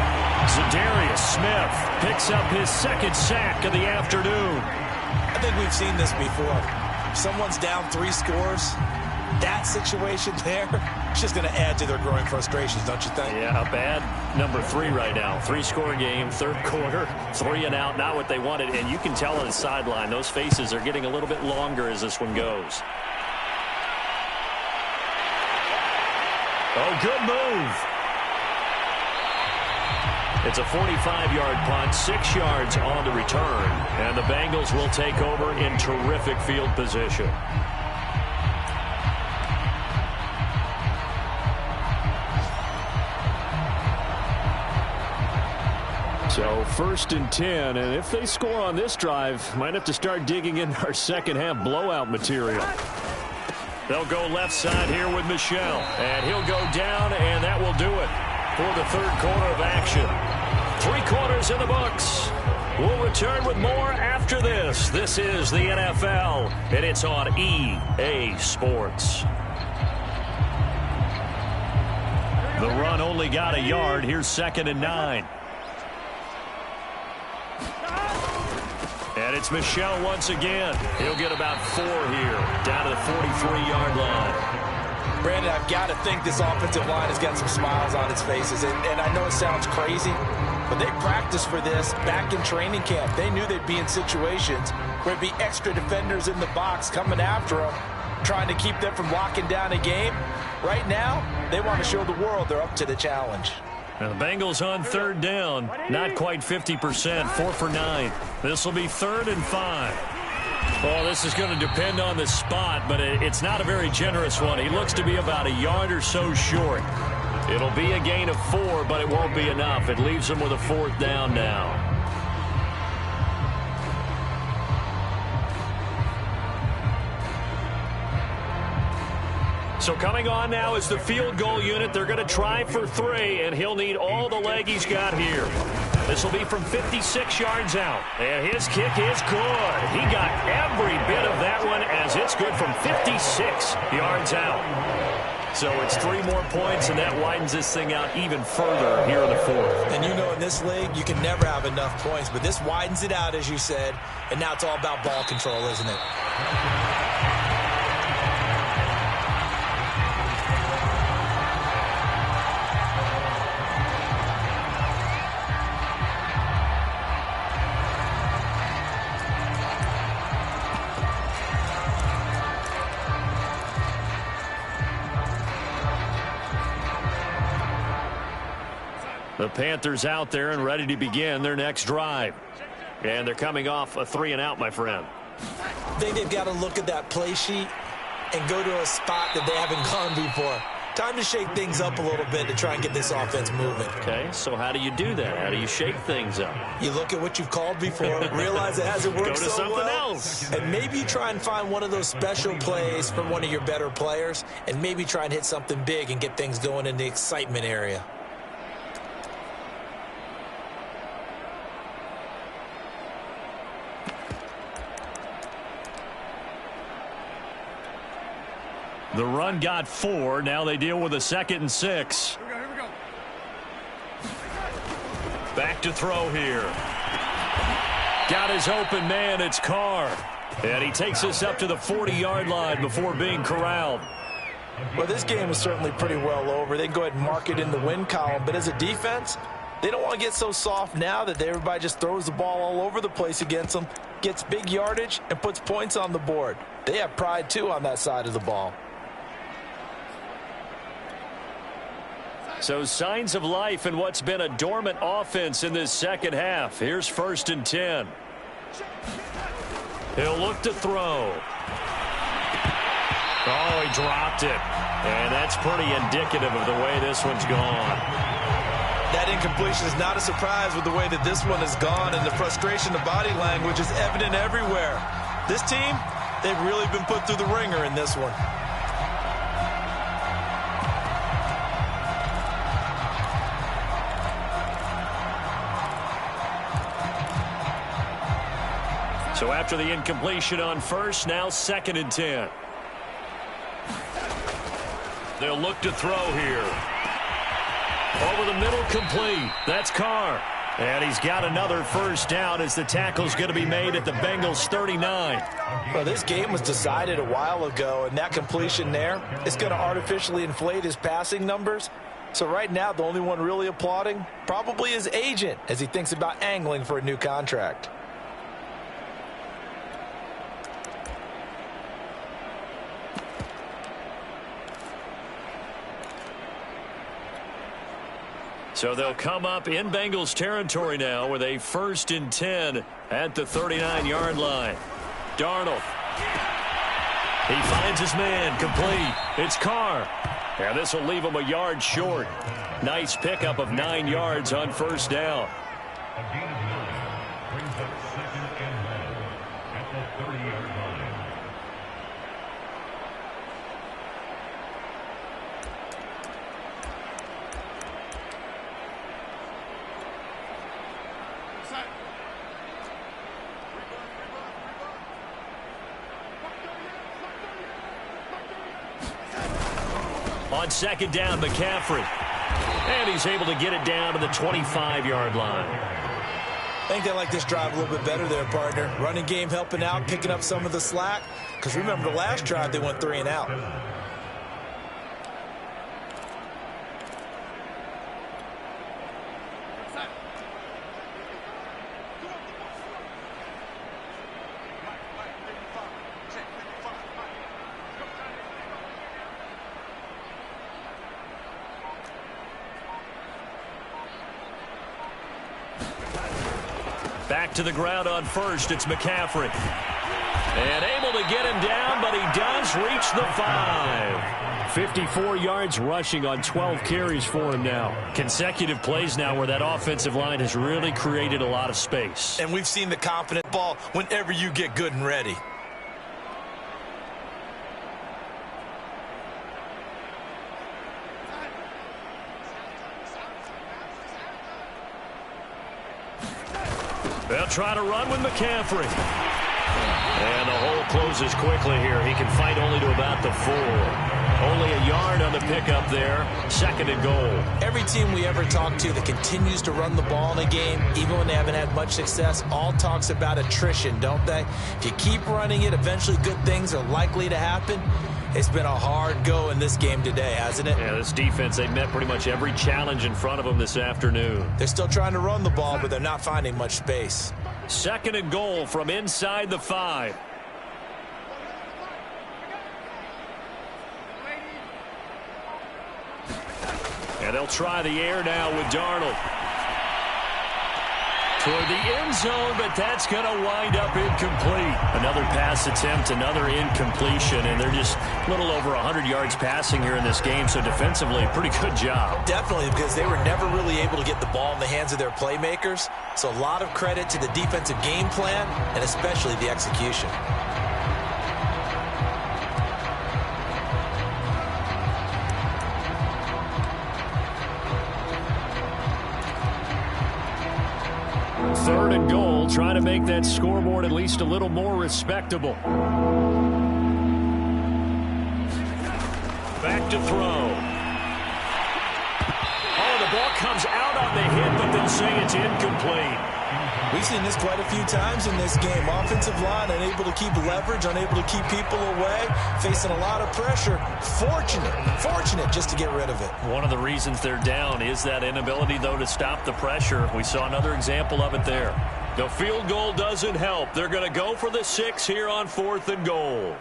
Za'Darius Smith picks up his second sack of the afternoon. I think we've seen this before. Someone's down 3 scores. That situation there, it's just going to add to their growing frustrations, don't you think? Yeah, bad number 3 right now. 3-score game, third quarter, 3 and out, not what they wanted. And you can tell on the sideline, those faces are getting a little bit longer as this one goes. Oh, good move. It's a 45-yard punt, 6 yards on the return. And the Bengals will take over in terrific field position. So 1st and 10, and if they score on this drive, might have to start digging in our second half blowout material. They'll go left side here with Michel, and he'll go down, and that will do it for the third quarter of action. 3 quarters in the books. We'll return with more after this. This is the NFL, and it's on EA Sports. The run only got a yard. Here's 2nd and 9. And it's Michel once again. He'll get about 4 here, down to the 43-yard line. Brandon, I've got to think this offensive line has got some smiles on its faces. And I know it sounds crazy, but they practiced for this back in training camp. They knew they'd be in situations where there'd be extra defenders in the box coming after them, trying to keep them from locking down a game. Right now, they want to show the world they're up to the challenge. Now the Bengals on third down, not quite 50%, 4 for 9. This will be 3rd and 5. Well, this is going to depend on the spot, but it's not a very generous one. He looks to be about a yard or so short. It'll be a gain of 4, but it won't be enough. It leaves him with a 4th down now. So coming on now is the field goal unit. They're going to try for 3, and he'll need all the leg he's got here. This will be from 56 yards out, and his kick is good. He got every bit of that one as it's good from 56 yards out. So it's 3 more points, and that widens this thing out even further here in the fourth. And you know in this league, you can never have enough points, but this widens it out, as you said, and now it's all about ball control, isn't it? The Panthers out there and ready to begin their next drive. And they're coming off a 3-and-out, my friend. I think they've got to look at that play sheet and go to a spot that they haven't gone before. Time to shake things up a little bit to try and get this offense moving. Okay, so how do you do that? How do you shake things up? You look at what you've called before, realize it hasn't worked Go to so something well, else. and maybe you try and find one of those special plays from one of your better players, and maybe try and hit something big and get things going in the excitement area. The run got 4. Now they deal with a 2nd and 6. Here we go. Back to throw here. Got his open man. It's Carr. And he takes us up to the 40-yard line before being corralled. Well, this game is certainly pretty well over. They can go ahead and mark it in the win column. But as a defense, they don't want to get so soft now that everybody just throws the ball all over the place against them, gets big yardage, and puts points on the board. They have pride, too, on that side of the ball. So signs of life in what's been a dormant offense in this second half. Here's 1st and 10. He'll look to throw. Oh, he dropped it. And that's pretty indicative of the way this one's gone. That incompletion is not a surprise with the way that this one has gone, and the frustration, the body language is evident everywhere. This team, they've really been put through the ringer in this one. So after the incompletion on 1st, now 2nd and 10. They'll look to throw here. Over the middle, complete. That's Carr. And he's got another 1st down as the tackle's going to be made at the Bengals' 39. Well, this game was decided a while ago, and that completion there is going to artificially inflate his passing numbers. So right now, the only one really applauding probably his agent as he thinks about angling for a new contract. So they'll come up in Bengals territory now with a 1st and 10 at the 39-yard line. Darnold. He finds his man, complete. It's Carr. And this will leave him a yard short. Nice pickup of 9 yards on 1st down. A gain of 9 brings up 2nd and 1 at the 30-yard line. On 2nd down, McCaffrey. And he's able to get it down to the 25-yard line. I think they like this drive a little bit better there, partner. Running game helping out, picking up some of the slack. Because remember, the last drive, they went 3 and out. Back to the ground on 1st. It's McCaffrey. And able to get him down, but he does reach the 5. 54 yards rushing on 12 carries for him now. Consecutive plays now where that offensive line has really created a lot of space. And we've seen the confident ball whenever you get good and ready. They'll try to run with McCaffrey. And the hole closes quickly here. He can fight only to about the 4. Only a yard on the pickup there. 2nd and goal. Every team we ever talk to that continues to run the ball in a game, even when they haven't had much success, all talks about attrition, don't they? If you keep running it, eventually good things are likely to happen. It's been a hard go in this game today, hasn't it? Yeah, this defense, they met pretty much every challenge in front of them this afternoon. They're still trying to run the ball, but they're not finding much space. 2nd and goal from inside the 5. And they'll try the air now with Darnold. Toward the end zone, but that's going to wind up incomplete. Another pass attempt, another incompletion, and they're just a little over 100 yards passing here in this game, so defensively, pretty good job. Definitely, because they were never really able to get the ball in the hands of their playmakers, so a lot of credit to the defensive game plan and especially the execution. Third and goal, trying to make that scoreboard at least a little more respectable. Back to throw. Oh, the ball comes out on the hit, but they'll say it's incomplete. We've seen this quite a few times in this game. Offensive line unable to keep leverage, unable to keep people away, facing a lot of pressure. Fortunate just to get rid of it. One of the reasons they're down is that inability, though, to stop the pressure. We saw another example of it there. The field goal doesn't help. They're going to go for the 6 here on 4th and goal.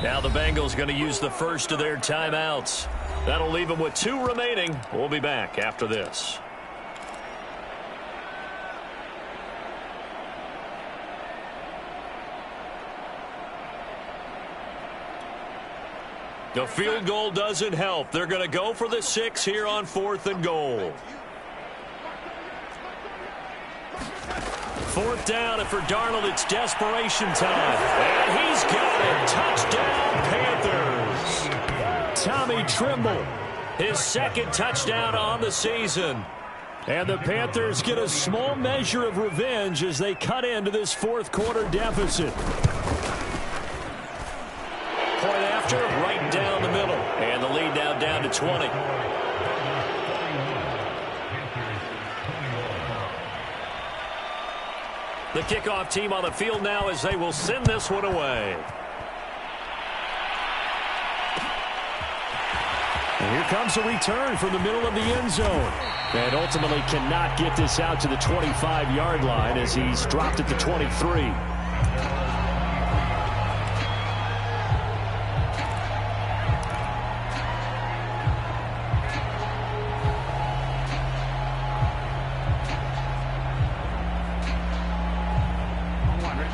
Now the Bengals going to use the first of their timeouts. That'll leave them with 2 remaining. We'll be back after this. The field goal doesn't help. They're going to go for the 6 here on 4th and goal. 4th down, and for Darnold, it's desperation time. And he's got it. Touchdown, Panthers. Tommy Trimble, his 2nd touchdown on the season. And the Panthers get a small measure of revenge as they cut into this 4th quarter deficit. Point after, right down the middle. And the lead now down to 20. The kickoff team on the field now as they will send this one away. And here comes a return from the middle of the end zone. And ultimately cannot get this out to the 25-yard line as he's dropped at the 23.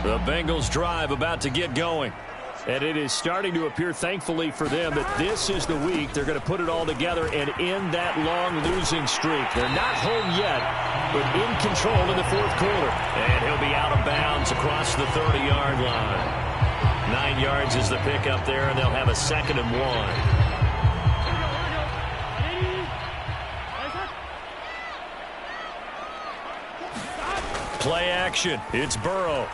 The Bengals drive about to get going. And it is starting to appear, thankfully for them, that this is the week they're going to put it all together and end that long losing streak. They're not home yet, but in control in the 4th quarter. And he'll be out of bounds across the 30-yard line. 9 yards is the pickup there, and they'll have a 2nd and 1. Play action. It's Burrow.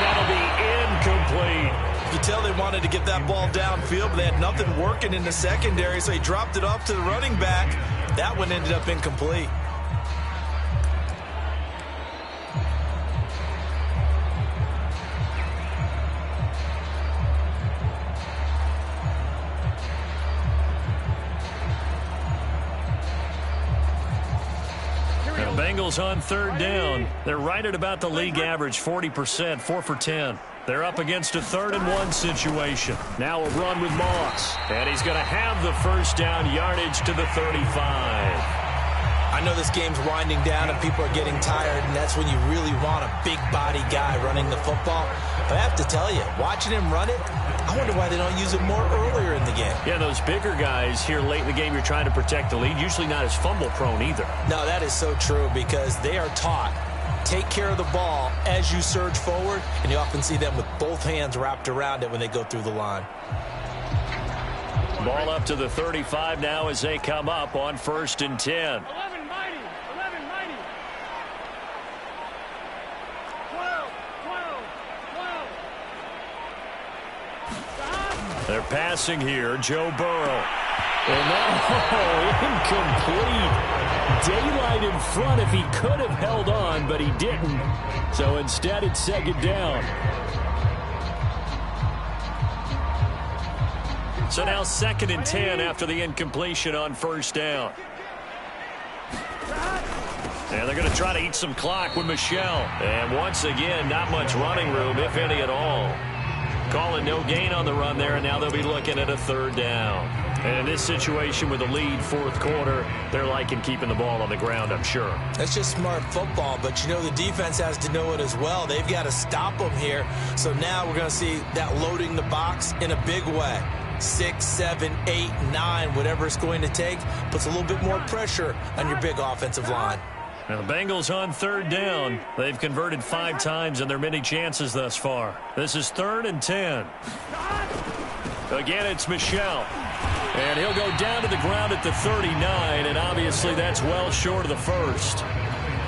That'll be incomplete. You tell they wanted to get that ball downfield, but they had nothing working in the secondary, so he dropped it off to the running back. That one ended up incomplete. Bengals on 3rd down. They're right at about the league average, 40%, 4 for 10. They're up against a 3rd and 1 situation. Now a run with Moss. And he's going to have the 1st down, yardage to the 35. I know this game's winding down and people are getting tired, and that's when you really want a big body guy running the football. But I have to tell you, watching him run it, I wonder why they don't use it more earlier in the game. Yeah, those bigger guys here late in the game, you're trying to protect the lead, usually not as fumble prone either. No, that is so true because they are taught, take care of the ball as you surge forward, and you often see them with both hands wrapped around it when they go through the line. Ball up to the 35 now as they come up on 1st and 10. 11 mighty. passing here. Joe Burrow. And that, incomplete. Daylight in front if he could have held on, but he didn't. So instead, it's second down. So now 2nd and 10 after the incompletion on first down. And they're going to try to eat some clock with Michelle. And once again, not much running room, if any at all. Calling no gain on the run there, and now they'll be looking at a 3rd down. And in this situation with a lead 4th quarter, they're liking keeping the ball on the ground, I'm sure. That's just smart football, but you know the defense has to know it as well. They've got to stop them here. So now we're going to see that loading the box in a big way. 6, 7, 8, 9, whatever it's going to take, puts a little bit more pressure on your big offensive line. Now the Bengals on 3rd down. They've converted 5 times in their many chances thus far. This is 3rd and 10. Again, it's Michelle. And he'll go down to the ground at the 39, and obviously that's well short of the first.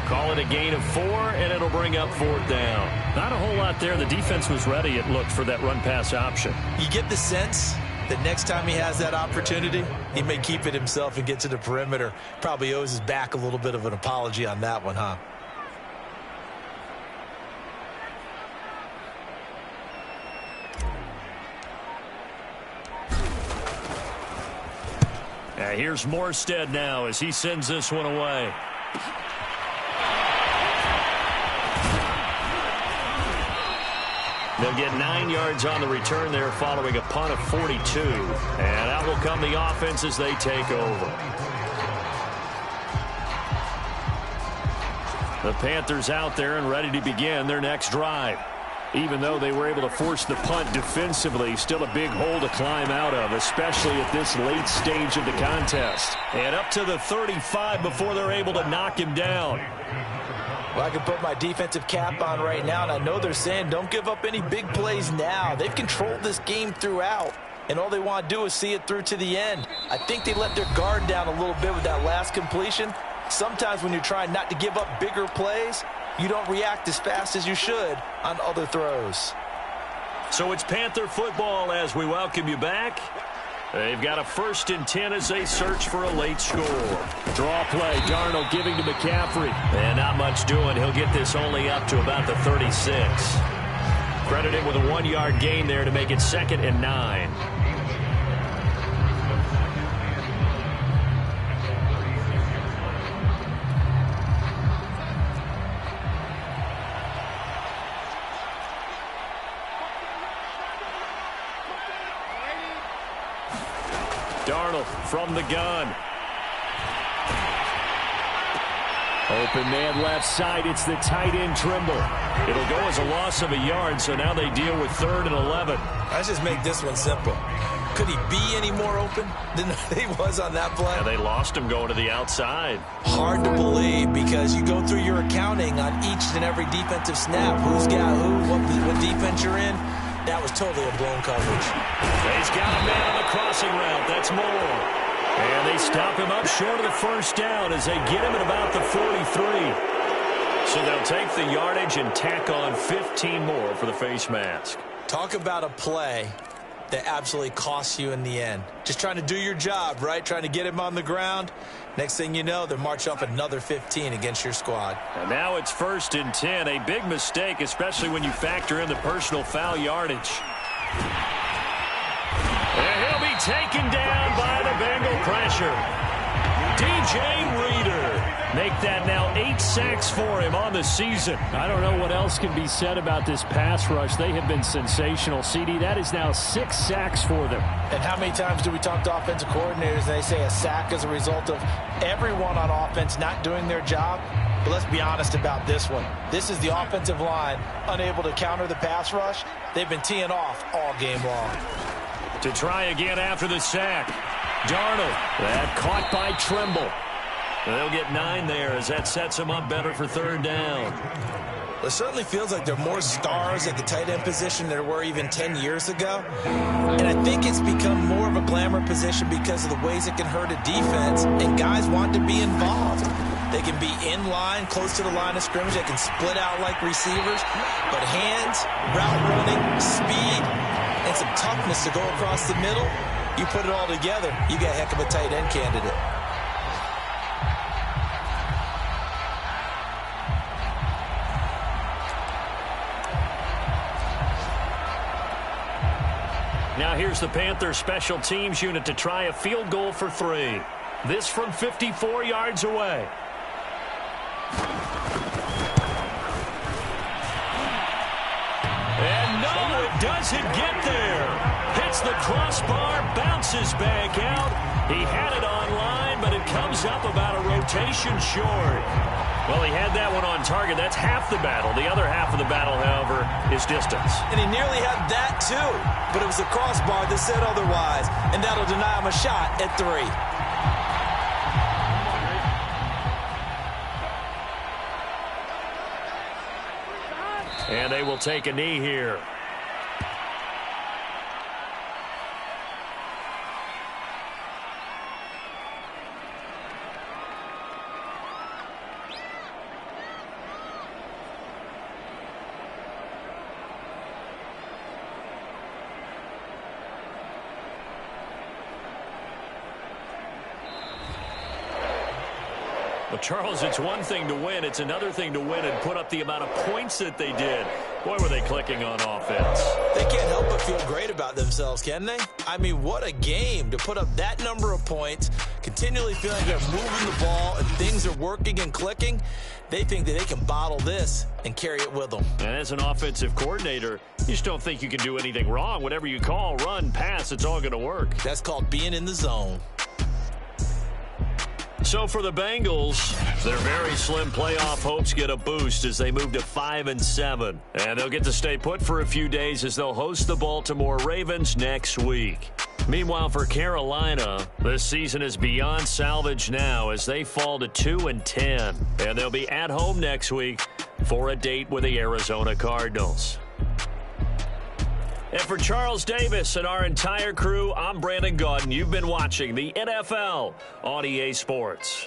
Call it a gain of 4, and it'll bring up 4th down. Not a whole lot there. The defense was ready, it looked, for that run-pass option. You get the sense that next time he has that opportunity, he may keep it himself and get to the perimeter. Probably owes his back a little bit of an apology on that one, huh? Here's Morstead now as he sends this one away. They'll get 9 yards on the return there following a punt of 42. And out will come the offense as they take over. The Panthers out there and ready to begin their next drive. Even though they were able to force the punt defensively, still a big hole to climb out of, especially at this late stage of the contest. And up to the 35 before they're able to knock him down. Well, I can put my defensive cap on right now, and I know they're saying don't give up any big plays now. They've controlled this game throughout, and all they want to do is see it through to the end. I think they let their guard down a little bit with that last completion. Sometimes when you're trying not to give up bigger plays, you don't react as fast as you should on other throws. So it's Panther football as we welcome you back. They've got a 1st and 10 as they search for a late score. Draw play, Darnold giving to McCaffrey. And not much doing. He'll get this only up to about the 36. Credit him with a 1-yard gain there to make it 2nd and 9. Darnold from the gun. Open man left side. It's the tight end Trimble. It'll go as a loss of a yard, so now they deal with 3rd and 11. Let's just make this one simple. Could he be any more open than he was on that play? Yeah, they lost him going to the outside. Hard to believe because you go through your accounting on each and every defensive snap. Who's got who, what defense you're in. That was totally a blown coverage. He's got a man on the crossing route. That's more. And they stop him up short of the 1st down as they get him at about the 43. So they'll take the yardage and tack on 15 more for the face mask. Talk about a play that absolutely costs you in the end. Just trying to do your job, right? Trying to get him on the ground. Next thing you know, they're marching off another 15 against your squad. And now it's 1st and 10. A big mistake, especially when you factor in the personal foul yardage. And he'll be taken down by the Bengal pressure. DJ Reader. Make that now 8 sacks for him on the season. I don't know what else can be said about this pass rush. They have been sensational, CD. That is now 6 sacks for them. And how many times do we talk to offensive coordinators and they say a sack is a result of everyone on offense not doing their job? But let's be honest about this one. This is the offensive line unable to counter the pass rush. They've been teeing off all game long. To try again after the sack. Darnold. That caught by Trimble. They'll get 9 there as that sets them up better for 3rd down. It certainly feels like there are more stars at the tight end position than there were even 10 years ago. And I think it's become more of a glamour position because of the ways it can hurt a defense, and guys want to be involved. They can be in line, close to the line of scrimmage. They can split out like receivers. But hands, route running, speed, and some toughness to go across the middle. You put it all together, you got a heck of a tight end candidate. Now here's the Panthers special teams unit to try a field goal for 3. This from 54 yards away. And no, it doesn't get there. Hits the crossbar, bounces back out. He had it online, but it comes up about a rotation short. Well, he had that one on target. That's half the battle. The other half of the battle, however, is distance. And he nearly had that, too. But it was the crossbar that said otherwise, and that'll deny him a shot at 3. And they will take a knee here. Well, Charles, it's one thing to win. It's another thing to win and put up the amount of points that they did. Boy, were they clicking on offense. They can't help but feel great about themselves, can they? I mean, what a game to put up that number of points, continually feeling they're moving the ball and things are working and clicking. They think that they can bottle this and carry it with them. And as an offensive coordinator, you just don't think you can do anything wrong. Whatever you call, run, pass, it's all going to work. That's called being in the zone. So for the Bengals, their very slim playoff hopes get a boost as they move to 5-7. And they'll get to stay put for a few days as they'll host the Baltimore Ravens next week. Meanwhile, for Carolina, this season is beyond salvage now as they fall to 2-10. And they'll be at home next week for a date with the Arizona Cardinals. And for Charles Davis and our entire crew, I'm Brandon Gaudin. You've been watching the NFL on EA Sports.